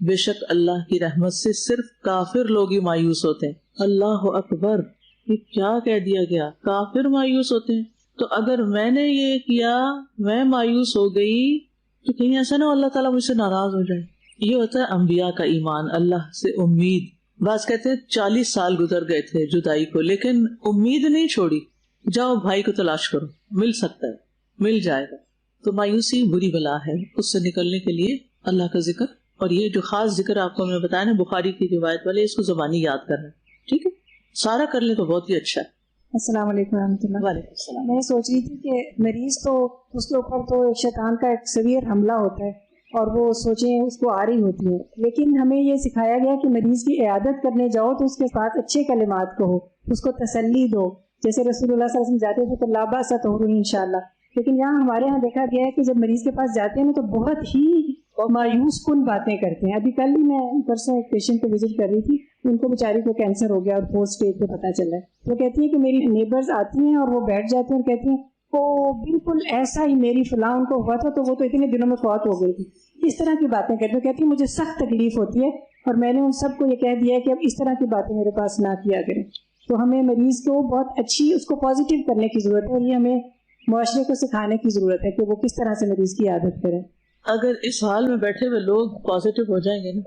Speaker 1: بے شک اللہ کی رحمت سے صرف کافر لوگ ہی مایوس ہوتے ہیں. اللہ اکبر, یہ کیا کہہ دیا گیا, کافر مایوس ہوتے ہیں. تو اگر میں نے یہ کیا, میں مایوس ہو گئی, تو کہیں ایسا نہ اللہ تعالیٰ مجھ سے ناراض ہو جائے. یہ ہوتا ہے انبیاء کا ایمان, اللہ سے امید. بعض کہتے ہیں 40 سال گزر گئے تھے جدائی کو, لیکن امید نہیں چھوڑی. جاؤ بھائی کو تلاش کرو, مل سکتا ہے, مل جائے گا. تو مایوسی بری بلا ہے, اس سے نکلنے کے لیے اللہ کا ذکر, اور یہ جو خاص ذکر آپ کو میں نے بتایا نا بخاری کی روایت والے, اس کو زبانی یاد کرنا, ٹھیک ہے. سارا کر لیں تو بہت ہی اچھا ہے.
Speaker 3: السلام علیکم ورحمۃ اللہ.
Speaker 1: وعلیکم السلام.
Speaker 3: میں سوچ رہی تھی کہ مریض تو اس کے اوپر تو شیطان کا ایک سیویئر حملہ ہوتا ہے اور وہ سوچیں اس کو آ رہی ہوتی ہے, لیکن ہمیں یہ سکھایا گیا کہ مریض کی عیادت کرنے جاؤ تو اس کے ساتھ اچھے کلمات کہو, اس کو تسلی دو. جیسے رسول اللہ صلی اللہ علیہ وسلم جاتے تھے تو لا باس طہور انشاءاللہ. لیکن یہاں ہمارے یہاں دیکھا گیا ہے کہ جب مریض کے پاس جاتے ہیں نا تو بہت ہی مایوس کن باتیں کرتے ہیں. ابھی کل ہی میں پرسوں ایک پیشنٹ کو وزٹ کر رہی تھی, ان کو بیچاری کو کینسر ہو گیا اور 4 اسٹیج پہ پتہ چلا ہے. وہ کہتی ہیں کہ میری نیبرز آتی ہیں اور وہ بیٹھ جاتے ہیں اور کہتی ہیں وہ بالکل ایسا ہی میری فلاں ان کو ہوا تھا تو وہ تو اتنے دنوں میں فوت ہو گئی تھی. اس طرح کی باتیں کرتے ہیں. کہتی ہیں مجھے سخت تکلیف ہوتی ہے اور میں نے ان سب کو یہ کہہ دیا ہے کہ اب اس طرح کی باتیں میرے پاس نہ کیا کریں. تو ہمیں مریض کو بہت اچھی اس کو پازیٹیو کرنے کی ضرورت ہے, اور یہ ہمیں معاشرے کو سکھانے کی ضرورت ہے کہ وہ کس طرح سے مریض کی عادت کریں.
Speaker 1: اگر اس حال میں بیٹھے ہوئے لوگ پازیٹیو ہو جائیں گے نا,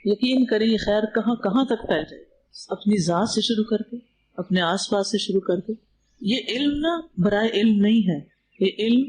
Speaker 1: یقین کریں یہ خیر کہاں کہاں تک پھیل جائے. اپنی ذات سے شروع کر کے, اپنے آس پاس سے شروع کر کے. یہ علم نا برائے علم نہیں ہے, یہ علم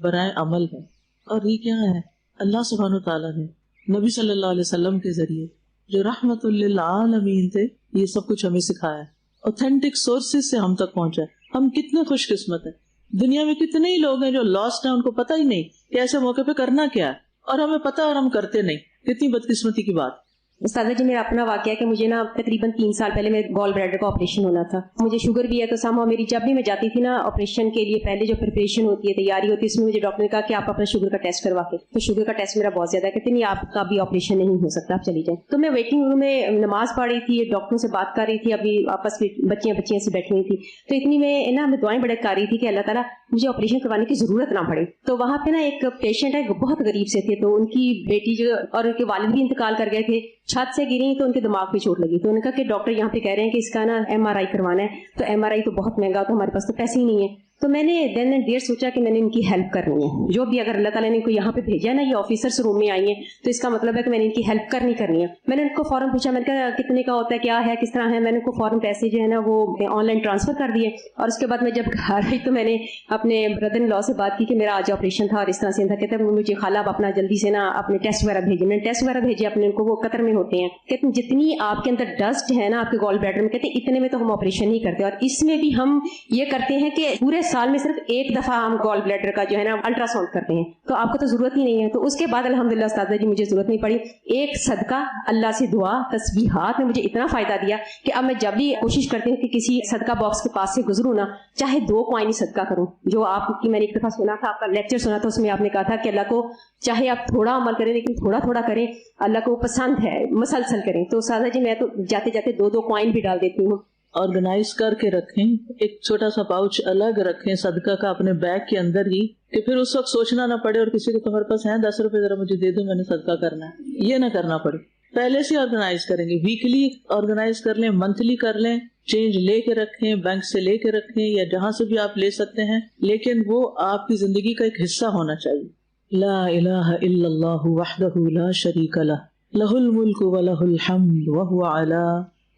Speaker 1: برائے عمل ہے. اور یہ کیا ہے, اللہ سبحانہ تعالیٰ نے نبی صلی اللہ علیہ وسلم کے ذریعے جو رحمت للعالمین تھے, یہ سب کچھ ہمیں سکھایا ہے. اوتھینٹک سورسز سے ہم تک پہنچا ہے. ہم کتنے خوش قسمت ہیں. دنیا میں کتنے ہی لوگ ہیں جو لاسٹ ہیں, ان کو پتہ ہی نہیں کہ ایسے موقع پہ کرنا کیا ہے, اور ہمیں پتہ اور ہم کرتے نہیں. کتنی بدقسمتی کی بات.
Speaker 4: استاذہ جی میرا اپنا واقعہ ہے کہ مجھے نا تقریباً 3 سال پہلے میرے گال بلیڈر کا آپریشن ہونا تھا. مجھے شوگر بھی ہے, تو سامھاؤ میری جب بھی میں جاتی تھی نا آپریشن کے لیے, پہلے جو پریپریشن ہوتی ہے, تیاری ہوتی ہے, اس میں مجھے ڈاکٹر نے کہا کہ آپ اپنا شوگر کا ٹیسٹ کروا کے. تو شوگر کا ٹیسٹ میرا بہت زیادہ ہے, کہتے نہیں آپ کا بھی آپریشن نہیں ہو سکتا, آپ چلی جائیں. تو میں ویٹنگ روم میں نماز پڑھ رہی تھی, ڈاکٹروں سے بات کر رہی تھی, ابھی آپس میں بچیاں سے بیٹھی ہوئی تھی. تو اتنی میں نا میں دعائیں بڑے کر رہی تھی کہ اللہ تعالیٰ مجھے آپریشن کروانے کی ضرورت نہ پڑے. تو وہاں پہ نا ایک پیشنٹ ہے, بہت غریب سے تھے, تو ان کی بیٹی جو اور ان کے والد بھی انتقال کر گئے تھے, چھت سے گری تو ان کے دماغ پہ چوٹ لگی. تو انہوں نے کہا کہ ڈاکٹر یہاں پہ کہہ رہے ہیں کہ اس کا نا MRI کروانا ہے. تو MRI تو بہت مہنگا, تو ہمارے پاس تو پیسے ہی نہیں ہے. تو میں نے دین اینڈ دیئر سوچا کہ میں نے ان کی ہیلپ کرنی ہے. جو بھی اگر اللہ تعالیٰ نے ان کو یہاں پہ بھیجا ہے نا, یہ آفیسرس روم میں آئی ہیں, تو اس کا مطلب ہے کہ میں نے ان کی ہیلپ کرنی ہے. میں نے ان کو فوراً پوچھا, میں نے کہا کتنے کا ہوتا ہے, کیا ہے, کس طرح ہے. میں نے ان کو فوراً پیسے جو ہے نا وہ آن لائن ٹرانسفر کر دیے. اور اس کے بعد میں جب گھر آئی تو میں نے اپنے بردر ان لا سے بات کی کہ میرا آج آپریشن تھا اور اس طرح سے تھا. کہتے ہیں مجھے خالہ آپ اپنا جلدی سے نا اپنے ٹیسٹ وغیرہ بھیجے. میں نے ٹیسٹ وغیرہ بھیجے اپنے, ان کو وہ قطر میں ہوتے ہیں. کہتے ہیں جتنی آپ کے اندر ڈسٹ ہے نا آپ کے گال بلیڈر میں, کہتے ہیں اتنے میں تو ہم آپریشن نہیں کرتے. اور اس میں بھی ہم یہ کرتے ہیں کہ پورے سال میں صرف ایک دفعہ ہم گال بلیڈر کا جو ہے نا الٹرا ساؤنڈ کرتے ہیں, تو آپ کو تو ضرورت ہی نہیں ہے. تو اس کے بعد الحمدللہ استاذہ جی مجھے ضرورت نہیں پڑی. ایک صدقہ اللہ سے دعا تسبیحات نے مجھے اتنا فائدہ دیا کہ اب میں جب بھی کوشش کرتی ہوں کہ کسی صدقہ باکس کے پاس سے گزروں نا, چاہے 2 کوائن ہی صدقہ کروں. جو آپ کی میں نے ایک دفعہ سنا تھا, آپ کا لیکچر سنا تھا, اس میں آپ نے کہا تھا کہ اللہ کو چاہے آپ تھوڑا عمل کریں لیکن تھوڑا تھوڑا کریں, اللہ کو پسند ہے مسلسل کریں. تو استاذہ جی میں تو جاتے جاتے 2 کوائن بھی ڈال دیتی ہوں.
Speaker 1: آرگنائز کر کے رکھیں, ایک چھوٹا سا پاؤچ الگ رکھیں صدقہ کا اپنے بیگ کے اندر ہی, کہ پھر اس وقت سوچنا نہ پڑے اور کسی کو تمہارے پاس ہیں 10 روپے ذرا مجھے دے دو میں نے صدقہ کرنا ہے, یہ نہ کرنا پڑے. پہلے سے آرگنائز کریں گے, ویکلی آرگنائز کر لیں, منتھلی کر لیں, چینج لے کے رکھیں, بینک سے لے کے رکھیں یا جہاں سے بھی آپ لے سکتے ہیں, لیکن وہ آپ کی زندگی کا ایک حصہ ہونا چاہیے. لا الہ الا اللہ وحدہ لا شریک لہ لہ الملک ولہ الحمد وہو علی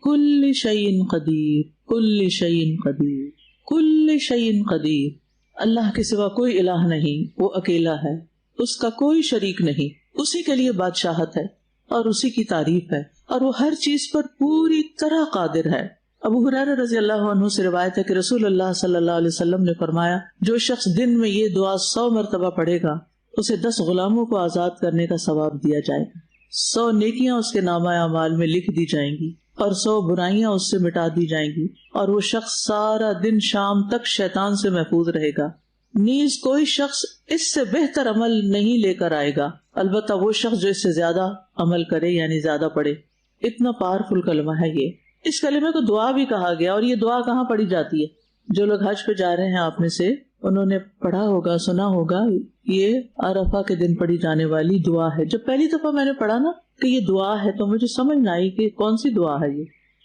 Speaker 1: کل شیء قدیر کل شیء قدیر کل شیء قدیر. اللہ کے سوا کوئی الہ نہیں, وہ اکیلا ہے, اس کا کوئی شریک نہیں, اسی کے لیے بادشاہت ہے اور اسی کی تعریف ہے, اور وہ ہر چیز پر پوری طرح قادر ہے. ابو ہریرہ رضی اللہ عنہ سے روایت ہے کہ رسول اللہ صلی اللہ علیہ وسلم نے فرمایا, جو شخص دن میں یہ دعا 100 مرتبہ پڑھے گا اسے 10 غلاموں کو آزاد کرنے کا ثواب دیا جائے گا, 100 نیکیاں اس کے نامہ اعمال میں لکھ دی جائیں گی اور 100 برائیاں اس سے مٹا دی جائیں گی, اور وہ شخص سارا دن شام تک شیطان سے محفوظ رہے گا. نیز کوئی شخص اس سے بہتر عمل نہیں لے کر آئے گا, البتہ وہ شخص جو اس سے زیادہ عمل کرے یعنی زیادہ پڑھے. اتنا پاورفل کلمہ ہے یہ. اس کلمے کو دعا بھی کہا گیا, اور یہ دعا کہاں پڑھی جاتی ہے؟ جو لوگ حج پہ جا رہے ہیں آپ میں سے انہوں نے پڑھا ہوگا, سنا ہوگا, یہ عرفہ کے دن پڑھی جانے والی دعا ہے. جب پہلی دفعہ میں نے پڑھا نا کہ یہ دعا ہے تو مجھے سمجھ نہ آئی کہ کون سی دعا ہے.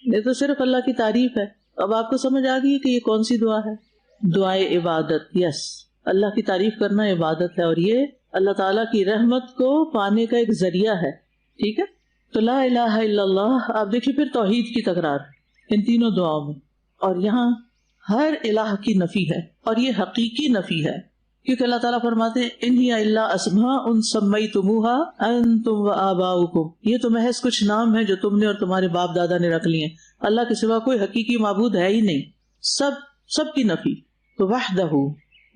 Speaker 1: یہ تو صرف اللہ کی تعریف ہے. اب آپ کو سمجھ آ گئی کہ یہ کون سی دعا ہے؟ دعائے عبادت. یس, اللہ کی تعریف کرنا عبادت ہے, اور یہ اللہ تعالیٰ کی رحمت کو پانے کا ایک ذریعہ ہے. ٹھیک ہے, تو لا الہ الا اللہ. آپ دیکھیے پھر توحید کی تکرار ان تینوں دعاؤں میں, اور یہاں ہر الہ کی نفی ہے, اور یہ حقیقی نفی ہے, کیونکہ اللہ تعالیٰ فرماتے ہیں ان ہی الا اسماء سمیتموها انتم وآباؤکم, یہ تو محض کچھ نام ہیں جو تم نے اور تمہارے باپ دادا نے رکھ لیے ہیں, اللہ کے سوا کوئی حقیقی معبود ہے ہی نہیں. سب کی نفی. تو وحدہ,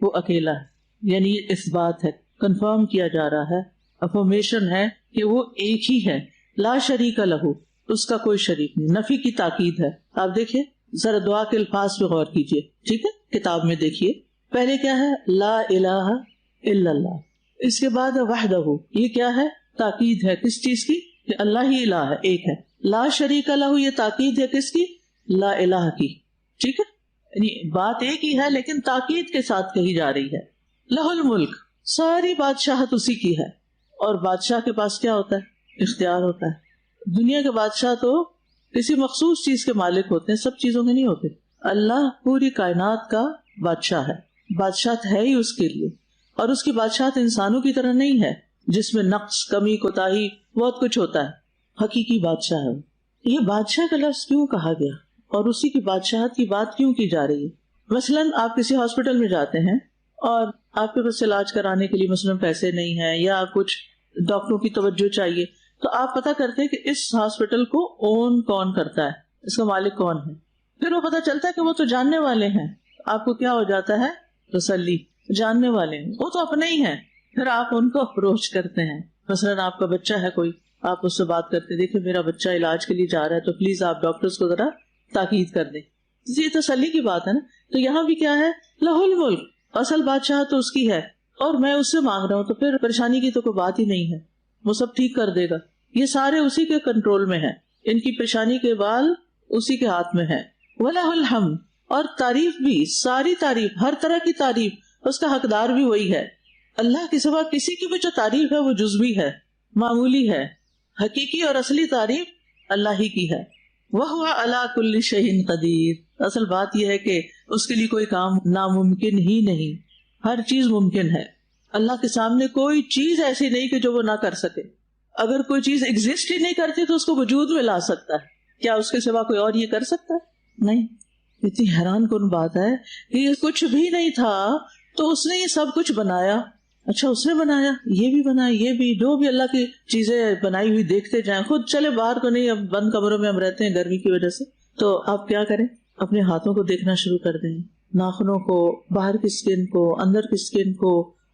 Speaker 1: وہ اکیلا ہے, یعنی یہ اثبات ہے, کنفرم کیا جا رہا ہے, افرمیشن ہے کہ وہ ایک ہی ہے. لا شریک لہ, اس کا کوئی شریک نہیں, نفی کی تاکید ہے. آپ دیکھیں ذرا دعا کے الفاظ پہ غور کیجئے, ٹھیک ہے, کتاب میں دیکھیے. پہلے کیا ہے؟ لا الہ الا اللہ, اس کے بعد وحدہ, یہ کیا ہے؟ تاکید ہے کس چیز کی؟ کہ اللہ ہی الہ ہے, ایک ہے. لا شریک لہ, یہ تاکید ہے کس کی؟ لا الہ کی. ٹھیک ہے, یعنی بات ایک ہی ہے لیکن تاکید کے ساتھ کہی جا رہی ہے. لہ الملک, ساری بادشاہت اسی کی ہے, اور بادشاہ کے پاس کیا ہوتا ہے؟ اختیار ہوتا ہے. دنیا کے بادشاہ تو کسی مخصوص چیز کے مالک ہوتے ہیں, سب چیزوں کے نہیں ہوتے. اللہ پوری کائنات کا بادشاہ ہے, بادشاہت ہے ہی اس کے لیے, اور اس کی بادشاہت انسانوں کی طرح نہیں ہے جس میں نقص, کمی, کوتاہی بہت کچھ ہوتا ہے. حقیقی بادشاہ ہے. یہ بادشاہ کا لفظ کیوں کہا گیا اور اسی کی بادشاہت کی بات کیوں کی جا رہی ہے؟ مثلاً آپ کسی ہاسپٹل میں جاتے ہیں اور آپ کے پاس علاج کرانے کے لیے مثلاً پیسے نہیں ہیں یا کچھ ڈاکٹروں کی توجہ چاہیے, تو آپ پتہ کرتے ہیں کہ اس ہاسپٹل کو اون کون کرتا ہے, اس کا مالک کون ہے. پھر وہ پتہ چلتا ہے کہ وہ تو جاننے والے ہیں. آپ کو کیا ہو جاتا ہے؟ تسلی, جاننے والے ہیں, وہ تو اپنے ہی ہیں. پھر آپ ان کو اپروچ کرتے ہیں. مثلاً آپ کا بچہ ہے کوئی, آپ اس سے بات کرتے ہیں, دیکھیں میرا بچہ علاج کے لیے جا رہا ہے تو پلیز آپ ڈاکٹرز کو ذرا تاکید کر دیں. یہ تسلی کی بات ہے نا. تو یہاں بھی کیا ہے؟ لہ الملک, اصل بادشاہ تو اس کی ہے اور میں اس سے مانگ رہا ہوں, تو پھر پریشانی کی تو کوئی بات ہی نہیں ہے, وہ سب ٹھیک کر دے گا. یہ سارے اسی کے کنٹرول میں ہیں, ان کی پریشانی کے بال اسی کے ہاتھ میں ہے. وَلَهُ الْحَمْدُ, اور تعریف بھی, ساری تعریف, ہر طرح کی تعریف, اس کا حقدار بھی وہی ہے. اللہ کے سوا کسی کی بھی جو تعریف ہے وہ جزوی ہے, معمولی ہے. حقیقی اور اصلی تعریف اللہ ہی کی ہے. وَهُوَ عَلَى كُلِّ شَيْءٍ قَدِيرٌ, اصل بات یہ ہے کہ اس کے لیے کوئی کام ناممکن ہی نہیں, ہر چیز ممکن ہے. اللہ کے سامنے کوئی چیز ایسی نہیں کہ جو وہ نہ کر سکے. اگر کوئی چیز ایگزسٹ ہی نہیں کرتی تو اس کو وجود میں لا سکتا ہے, کیا اس کے سوا کوئی اور یہ کر سکتا ہے؟ نہیں. اتنی حیران کن بات ہے کہ یہ کچھ بھی نہیں تھا تو اس نے یہ سب کچھ بنایا. اچھا اس نے بنایا, یہ بھی بنایا, یہ بھی, جو بھی اللہ کی چیزیں بنائی ہوئی دیکھتے جائیں. خود چلے باہر کو نہیں, اب بند کمروں میں ہم رہتے ہیں گرمی کی وجہ سے, تو آپ کیا کریں؟ اپنے ہاتھوں کو دیکھنا شروع کر دیں, ناخنوں کو، باہر کی اسکن کو، اندر کی اسکن کو،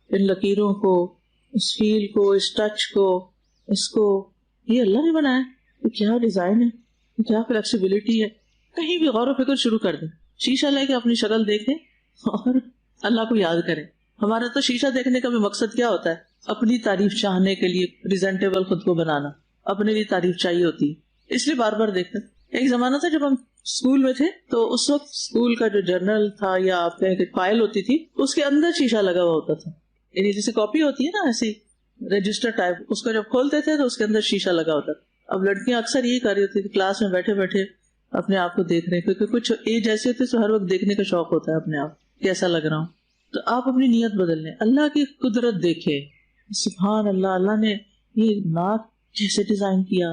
Speaker 1: ان لکیروں کو، اس فیل کو، اس ٹچ کو، اس کو، یہ اللہ نے بنایا. یہ کیا ڈیزائن ہے، یہ کیا فلیکسیبلٹی ہے. کہیں بھی غور و فکر شروع کر دیں. شیشہ لے کے اپنی شکل دیکھیں اور اللہ کو یاد کریں. ہمارا تو شیشہ دیکھنے کا بھی مقصد کیا ہوتا ہے؟ اپنی تعریف چاہنے کے لیے پریزنٹیبل خود کو بنانا، اپنے لیے تعریف چاہیے ہوتی ہے، اس لیے بار بار دیکھتے. ایک زمانہ تھا جب ہم اسکول میں تھے تو اس وقت اسکول کا جو جرنل تھا یا آپ کہیں کہ فائل ہوتی تھی اس کے اندر شیشہ لگا ہوا ہوتا تھا. یعنی جیسے کاپی ہوتی ہے نا ایسی رجسٹر ٹائپ، اس کو جب کھولتے تھے تو اس کے اندر شیشہ لگا ہوتا تھا. اب لڑکیاں اکثر یہی کر رہی ہوتی تھی، کلاس میں بیٹھے بیٹھے اپنے آپ کو دیکھ رہے ہیں، کیونکہ کچھ ایج ایسی ہوتی ہے تو ہر وقت دیکھنے کا شوق ہوتا ہے اپنے آپ کیسا لگ رہا ہوں. تو آپ اپنی نیت بدل لیں، اللہ کی قدرت دیکھیں. سبحان اللہ، اللہ نے یہ ناک کیسے ڈیزائن کیا،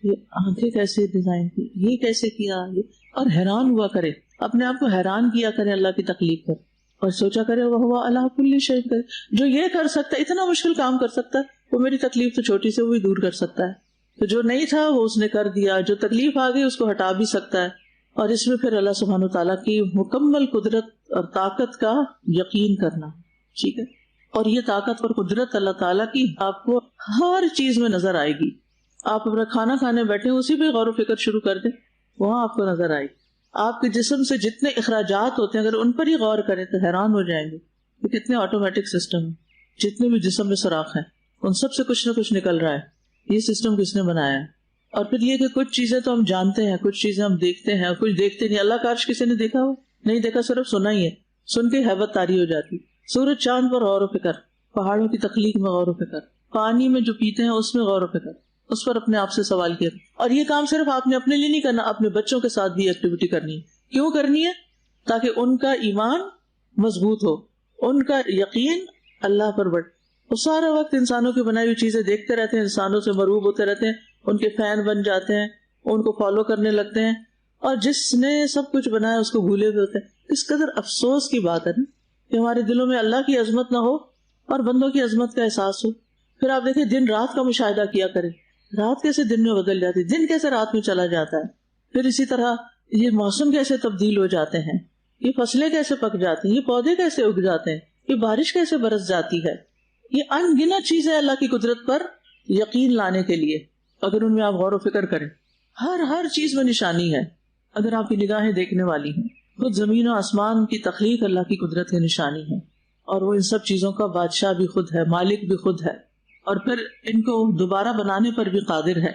Speaker 1: یہ آنکھیں کیسے ڈیزائن کی، یہ کیسے کیا، اور حیران ہوا کرے، اپنے آپ کو حیران کیا کرے اللہ کی تخلیق پر، اور سوچا کرے وہ اللہ کل شیء قدیر، جو یہ کر سکتا ہے، اتنا مشکل کام کر سکتا ہے، وہ میری تکلیف تو چھوٹی سے وہ بھی دور کر سکتا ہے. تو جو نہیں تھا وہ اس نے کر دیا، جو تکلیف آ گئی اس کو ہٹا بھی سکتا ہے. اور اس میں پھر اللہ سبحانہ وتعالیٰ کی مکمل قدرت اور طاقت کا یقین کرنا. ٹھیک ہے، اور یہ طاقت اور قدرت اللہ تعالیٰ کی آپ کو ہر چیز میں نظر آئے گی. آپ اپنا کھانا کھانے بیٹھے اسی پہ غور و فکر شروع کر دیں، وہاں آپ کو نظر آئے گی. آپ کے جسم سے جتنے اخراجات ہوتے ہیں اگر ان پر ہی غور کریں تو حیران ہو جائیں گے کہ کتنے آٹومیٹک سسٹم ہیں. جتنے بھی جسم میں سوراخ ہیں ان سب سے کچھ نہ کچھ نکل رہا ہے. یہ سسٹم کس نے بنایا ہے؟ اور پھر یہ کہ کچھ چیزیں تو ہم جانتے ہیں، کچھ چیزیں ہم دیکھتے ہیں، کچھ دیکھتے نہیں. اللہ کا عرش کسی نے دیکھا ہو؟ نہیں دیکھا، صرف سنا ہی ہے. سن کے ہیبت طاری ہو جاتی. سورج چاند پر غور و فکر، پہاڑوں کی تخلیق میں غور و فکر، پانی میں جو پیتے ہیں اس میں غور و فکر، اس پر اپنے آپ سے سوال کیا. اور یہ کام صرف آپ نے اپنے لیے نہیں کرنا، اپنے بچوں کے ساتھ بھی ایکٹیویٹی کرنی ہے. کیوں کرنی ہے؟ تاکہ ان کا ایمان مضبوط ہو، ان کا یقین اللہ پر بڑھے. وہ سارا وقت انسانوں کی بنائی ہوئی چیزیں دیکھتے رہتے ہیں، انسانوں سے مرعوب ہوتے رہتے ہیں، ان کے فین بن جاتے ہیں، ان کو فالو کرنے لگتے ہیں، اور جس نے سب کچھ بنایا اس کو بھولے ہوئے ہوتے ہیں. اس قدر افسوس کی بات ہے نا کہ ہمارے دلوں میں اللہ کی عظمت نہ ہو اور بندوں کی عظمت کا احساس ہو. پھر آپ دیکھیں دن رات کا مشاہدہ کیا کریں، رات کیسے دن میں بدل جاتی ہے، دن کیسے رات میں چلا جاتا ہے. پھر اسی طرح یہ موسم کیسے تبدیل ہو جاتے ہیں، یہ فصلیں کیسے پک جاتی ہیں، یہ پودے کیسے اگ جاتے ہیں، یہ بارش کیسے برس جاتی ہے. یہ ان گنت چیزیں اللہ کی قدرت پر یقین لانے کے لیے اگر ان میں آپ غور و فکر کریں. ہر چیز میں نشانی ہے اگر آپ کی نگاہیں دیکھنے والی ہیں. خود زمین و آسمان کی تخلیق اللہ کی قدرت کی نشانی ہے، اور وہ ان سب چیزوں کا بادشاہ بھی خود ہے، مالک بھی خود ہے، اور پھر ان کو دوبارہ بنانے پر بھی قادر ہے.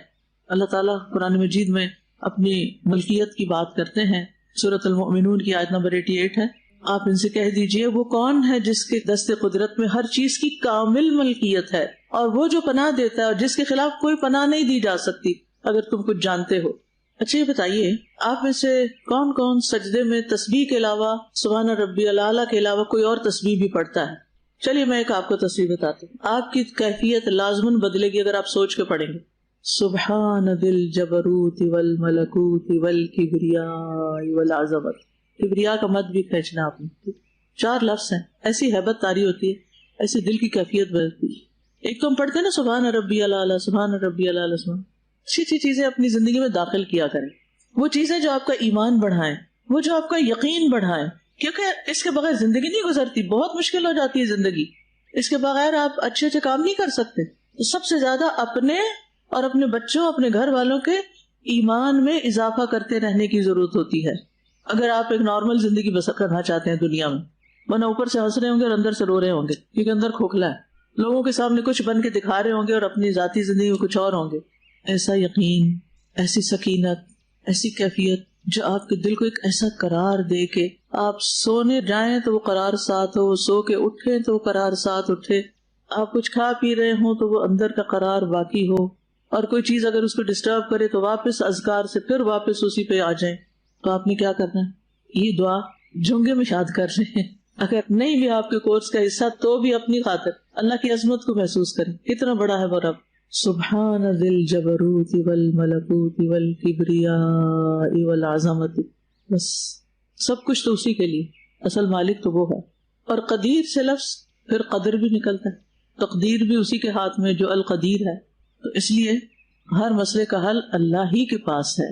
Speaker 1: اللہ تعالیٰ قرآن مجید میں اپنی ملکیت کی بات کرتے ہیں. سورۃ المؤمنون کی آیت نمبر 88 ہے. آپ ان سے کہہ دیجئے وہ کون ہے جس کے دست قدرت میں ہر چیز کی کامل ملکیت ہے، اور وہ جو پناہ دیتا ہے اور جس کے خلاف کوئی پناہ نہیں دی جا سکتی اگر تم کچھ جانتے ہو. اچھا یہ بتائیے آپ میں سے کون کون سجدے میں تسبیح کے علاوہ، سبحان ربی الاعلیٰ کے علاوہ کوئی اور تسبیح بھی پڑھتا ہے؟ چلیے میں ایک آپ کو تسبیح بتاتی ہوں. آپ کی کیفیت لازماً بدلے گی اگر آپ سوچ کے پڑھیں گے. سبحان ذی الجبروت والملکوت والکبریاء والعظمت. کبریا کا مد بھی کھینچنا آپ نے. 4 لفظ ہیں، ایسی ہیبت طاری ہوتی ہے، ایسی دل کی کیفیت بدلتی ہے. ایک تو ہم پڑھتے ہیں نا سبحان ربی الاعلیٰ، سبحان ربی الاعلیٰ. سبحان اچھی چیزیں اپنی زندگی میں داخل کیا کریں، وہ چیزیں جو آپ کا ایمان بڑھائیں، وہ جو آپ کا یقین بڑھائیں، کیونکہ اس کے بغیر زندگی نہیں گزرتی. بہت مشکل ہو جاتی ہے زندگی، اس کے بغیر آپ اچھے اچھے کام نہیں کر سکتے. تو سب سے زیادہ اپنے اور اپنے بچوں، اپنے گھر والوں کے ایمان میں اضافہ کرتے رہنے کی ضرورت ہوتی ہے اگر آپ ایک نارمل زندگی بسر کرنا چاہتے ہیں دنیا میں. ورنہ اوپر سے ہنس رہے ہوں گے اور اندر سے رو رہے ہوں گے کیونکہ اندر کھوکھلا ہے. لوگوں کے سامنے کچھ بن کے دکھا رہے ہوں گے اور اپنی ذاتی زندگی میں کچھ اور ہوں گے. ایسا یقین، ایسی سکینت، ایسی کیفیت جو آپ کے دل کو ایک ایسا قرار دے کہ آپ سونے جائیں تو وہ قرار ساتھ ہو، سو کے اٹھیں تو وہ قرار ساتھ اٹھے، آپ کچھ کھا پی رہے ہوں تو وہ اندر کا قرار باقی ہو، اور کوئی چیز اگر اس کو ڈسٹرب کرے تو واپس اذکار سے پھر واپس اسی پہ آ جائیں. تو آپ نے کیا کرنا ہے؟ یہ دعا جھنگے میں یاد کر رہے ہیں. اگر نہیں بھی آپ کے کورس کا حصہ تو بھی اپنی خاطر اللہ کی عظمت کو محسوس کریں، کتنا بڑا ہے وہ رب. سبحان ذی الجبروت والملکوت والکبریاء والعظمت. بس سب کچھ تو اسی کے لیے، اصل مالک تو وہ ہے. اور قدیر سے لفظ پھر قدر بھی نکلتا ہے، تقدیر بھی اسی کے ہاتھ میں جو القدیر ہے. تو اس لیے ہر مسئلے کا حل اللہ ہی کے پاس ہے.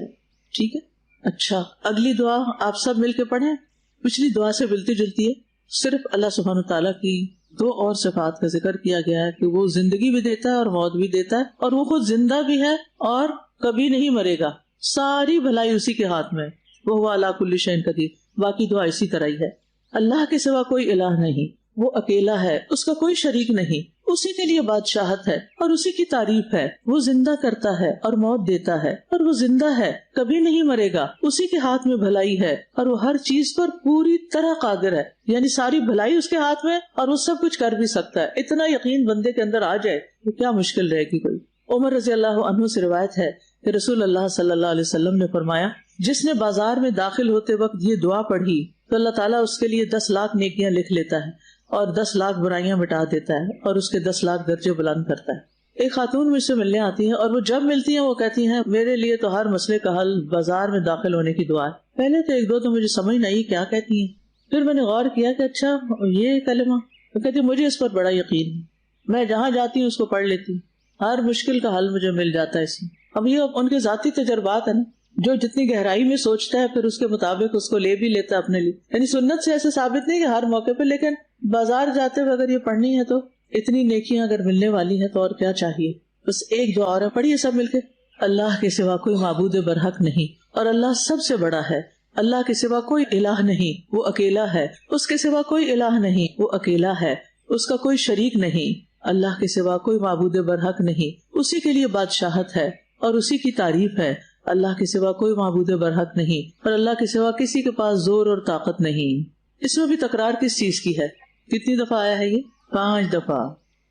Speaker 1: ٹھیک ہے. اچھا اگلی دعا آپ سب مل کے پڑھیں. پچھلی دعا سے ملتی جلتی ہے. صرف اللہ سبحانہ تعالیٰ کی 2 اور صفات کا ذکر کیا گیا ہے کہ وہ زندگی بھی دیتا ہے اور موت بھی دیتا ہے, اور وہ خود زندہ بھی ہے اور کبھی نہیں مرے گا. ساری بھلائی اسی کے ہاتھ میں, وہ علی کل شیء قدیر. باقی دعا اسی طرح ہی ہے. اللہ کے سوا کوئی الہ نہیں, وہ اکیلا ہے, اس کا کوئی شریک نہیں, اسی کے لیے بادشاہت ہے اور اسی کی تعریف ہے. وہ زندہ کرتا ہے اور موت دیتا ہے, اور وہ زندہ ہے, کبھی نہیں مرے گا. اسی کے ہاتھ میں بھلائی ہے اور وہ ہر چیز پر پوری طرح قادر ہے. یعنی ساری بھلائی اس کے ہاتھ میں اور وہ سب کچھ کر بھی سکتا ہے. اتنا یقین بندے کے اندر آ جائے تو کیا مشکل رہے گی کوئی. عمر رضی اللہ عنہ سے روایت ہے کہ رسول اللہ صلی اللہ علیہ وسلم نے فرمایا, جس نے بازار میں داخل ہوتے وقت یہ دعا پڑھی تو اللہ تعالیٰ اس کے لیے 10 لاکھ نیکیاں لکھ لیتا ہے اور 10 لاکھ برائیاں مٹا دیتا ہے اور اس کے 10 لاکھ درجے بلند کرتا ہے. ایک خاتون مجھ سے ملنے آتی ہیں اور وہ جب ملتی ہیں وہ کہتی ہیں میرے لیے تو ہر مسئلے کا حل بازار میں داخل ہونے کی دعا ہے. پہلے تو 1-2 تو مجھے سمجھ نہیں آئی کیا کہتی ہیں, پھر میں نے غور کیا کہ اچھا یہ کلمہ, وہ کہتی مجھے اس پر بڑا یقین ہے, میں جہاں جاتی ہوں اس کو پڑھ لیتی ہوں, ہر مشکل کا حل مجھے مل جاتا ہے اس میں. اب یہ ان کے ذاتی تجربات ہیں نا, جو جتنی گہرائی میں سوچتا ہے پھر اس کے مطابق اس کو لے بھی لیتا ہے اپنے لیے. یعنی سنت سے ایسے ثابت نہیں کہ ہر موقع پہ, لیکن بازار جاتے ہوئے اگر یہ پڑھنی ہے تو اتنی نیکیاں اگر ملنے والی ہیں تو اور کیا چاہیے. بس ایک دعا اور ہے, پڑھیے سب مل کے. اللہ کے سوا کوئی معبود برحق نہیں اور اللہ سب سے بڑا ہے. اللہ کے سوا کوئی الہ نہیں, وہ اکیلا ہے. اس کے سوا کوئی الہ نہیں, وہ اکیلا ہے. اس کا کوئی شریک نہیں. اللہ کے سوا کوئی معبود برحق نہیں, اسی کے لیے بادشاہت ہے اور اسی کی تعریف ہے. اللہ کے سوا کوئی معبود برحق نہیں اور اللہ کے سوا کسی کے پاس زور اور طاقت نہیں. اس میں بھی تکرار کس چیز کی ہے؟ کتنی دفعہ آیا ہے یہ؟ 5 دفعہ.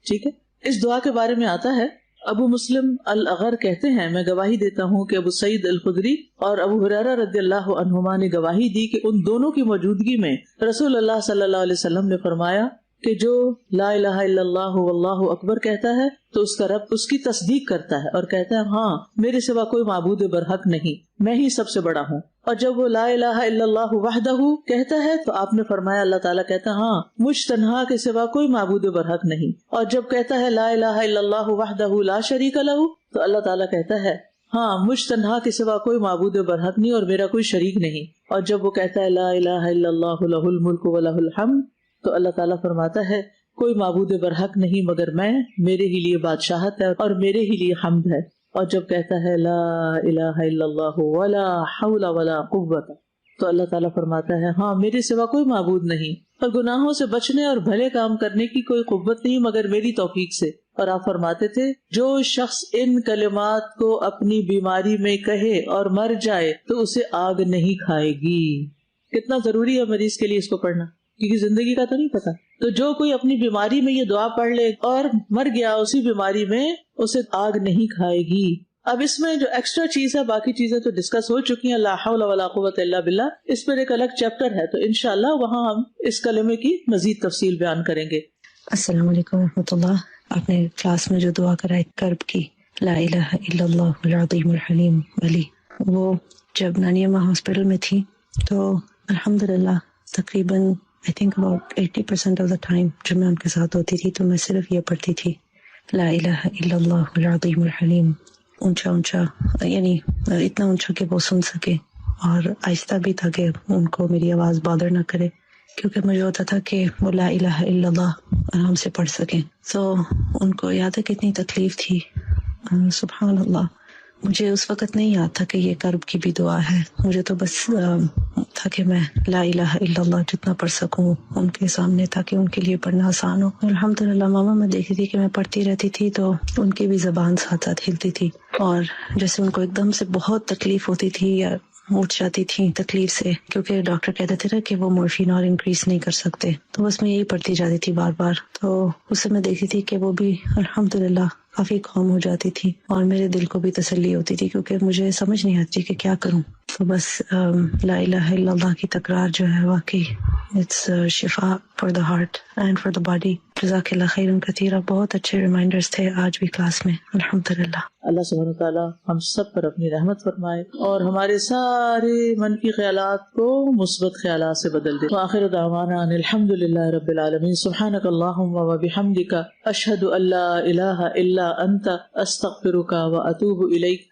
Speaker 1: ٹھیک ہے. اس دعا کے بارے میں آتا ہے, ابو مسلم الاغر کہتے ہیں میں گواہی دیتا ہوں کہ ابو سعید الخدری اور ابو ہریرہ رضی اللہ عنہما نے گواہی دی کہ ان دونوں کی موجودگی میں رسول اللہ صلی اللہ علیہ وسلم نے فرمایا کہ جو لا الہ الا اللہ واللہ اکبر کہتا ہے تو اس کا رب اس کی تصدیق کرتا ہے اور کہتا ہے ہاں میرے سوا کوئی معبود برحق نہیں, میں ہی سب سے بڑا ہوں. اور جب وہ لا الہ الا اللہ وحدہ کہتا ہے تو آپ نے فرمایا اللہ تعالیٰ کہتا ہے ہاں مجھ تنہا کے سوا کوئی معبود برحق نہیں. اور جب کہتا ہے لا الہ الا اللہ وحدہ لا شریک لہ تو اللہ تعالیٰ کہتا ہے ہاں مجھ تنہا کے سوا کوئی معبود برحق نہیں اور میرا کوئی شریک نہیں. اور جب وہ کہتا ہے لا الہ الا اللہ لہ الملک و لہ الحمد تو اللہ تعالیٰ فرماتا ہے کوئی معبود برحق نہیں مگر میں, میرے ہی لیے بادشاہت ہے اور میرے ہی لیے حمد ہے. اور جب کہتا ہے لا الہ الا اللہ ولا حول ولا قوت تو اللہ تعالیٰ فرماتا ہے ہاں میرے سوا کوئی معبود نہیں اور گناہوں سے بچنے اور بھلے کام کرنے کی کوئی قوت نہیں مگر میری توفیق سے. اور آپ فرماتے تھے جو شخص ان کلمات کو اپنی بیماری میں کہے اور مر جائے تو اسے آگ نہیں کھائے گی. کتنا ضروری ہے مریض کے لیے اس کو پڑھنا, کیونکہ زندگی کا تو نہیں پتا. تو جو کوئی اپنی بیماری میں یہ دعا پڑھ لے اور مر گیا اسی بیماری میں, اسے آگ نہیں کھائے گی. اب اس میں جو ایکسٹرا چیز ہے, باقی چیزیں تو ڈسکس ہو چکی ہیں, لا حول ولا قوت الا باللہ, اس پر ایک الگ چیپٹر ہے, تو انشاءاللہ وہاں ہم اس کلمے کی مزید تفصیل بیان کریں گے.
Speaker 5: السلام علیکم ورحمۃ اللہ. آپ نے کلاس میں جو دعا کرائی کرب کی, لا الہ الا اللہ العظیم الحلیم ولی, وہ جب نانی اماں ہاسپٹل میں تھی تو الحمدللہ تقریباً I think about 80% of the time جب میں ان کے ساتھ ہوتی تھی تو میں صرف یہ پڑھتی تھی لا الہ الا اللہ العظیم الحلیم. اونچا اونچا, یعنی اتنا اونچا کہ وہ سن سکے, اور آہستہ بھی تھا کہ ان کو میری آواز بادر نہ کرے, کیونکہ مجھے ہوتا تھا کہ وہ لا الہ الا اللہ آرام سے پڑھ سکیں. تو ان کو یاد ہے کتنی تکلیف تھی. سبحان اللہ. مجھے اس وقت نہیں یاد تھا کہ یہ کرب کی بھی دعا ہے, مجھے تو بس تھا کہ میں لا الہ الا اللہ جتنا پڑھ سکوں ان کے سامنے تاکہ ان کے لیے پڑھنا آسان ہو. الحمدللہ ماما میں دیکھتی تھی کہ میں پڑھتی رہتی تھی تو ان کی بھی زبان ساتھ ساتھ ہلتی تھی, اور جیسے ان کو ایک دم سے بہت تکلیف ہوتی تھی یا اٹھ جاتی تھی تکلیف سے, کیونکہ ڈاکٹر کہتے تھے نا کہ وہ مورفین اور انکریز نہیں کر سکتے, تو بس میں یہی پڑھتی جاتی تھی بار بار. تو اس سے میں دیکھتی تھی کہ وہ بھی الحمدللہ کافی کام ہو جاتی تھی, اور میرے دل کو بھی تسلی ہوتی تھی کیونکہ مجھے سمجھ نہیں آتی کہ کیا کروں. تو بس لا الہ الا اللہ کی تکرار جو ہے واقعی اٹس شفا for the heart and for the body. جزاک اللہ خیرا کثیرا. بہت اچھے ریمائنڈرز تھے آج بھی کلاس میں الحمدللہ.
Speaker 1: اللہ سبحانہ وتعالیٰ ہم سب پر اپنی رحمت فرمائے اور ہمارے سارے منفی خیالات کو مثبت خیالات سے بدل دے. وآخر دعوانا ان الحمد للہ رب العالمین. سبحانک اللہم وبحمدک اشہد ان لا الہ الا انت استغفرک واتوب الیک.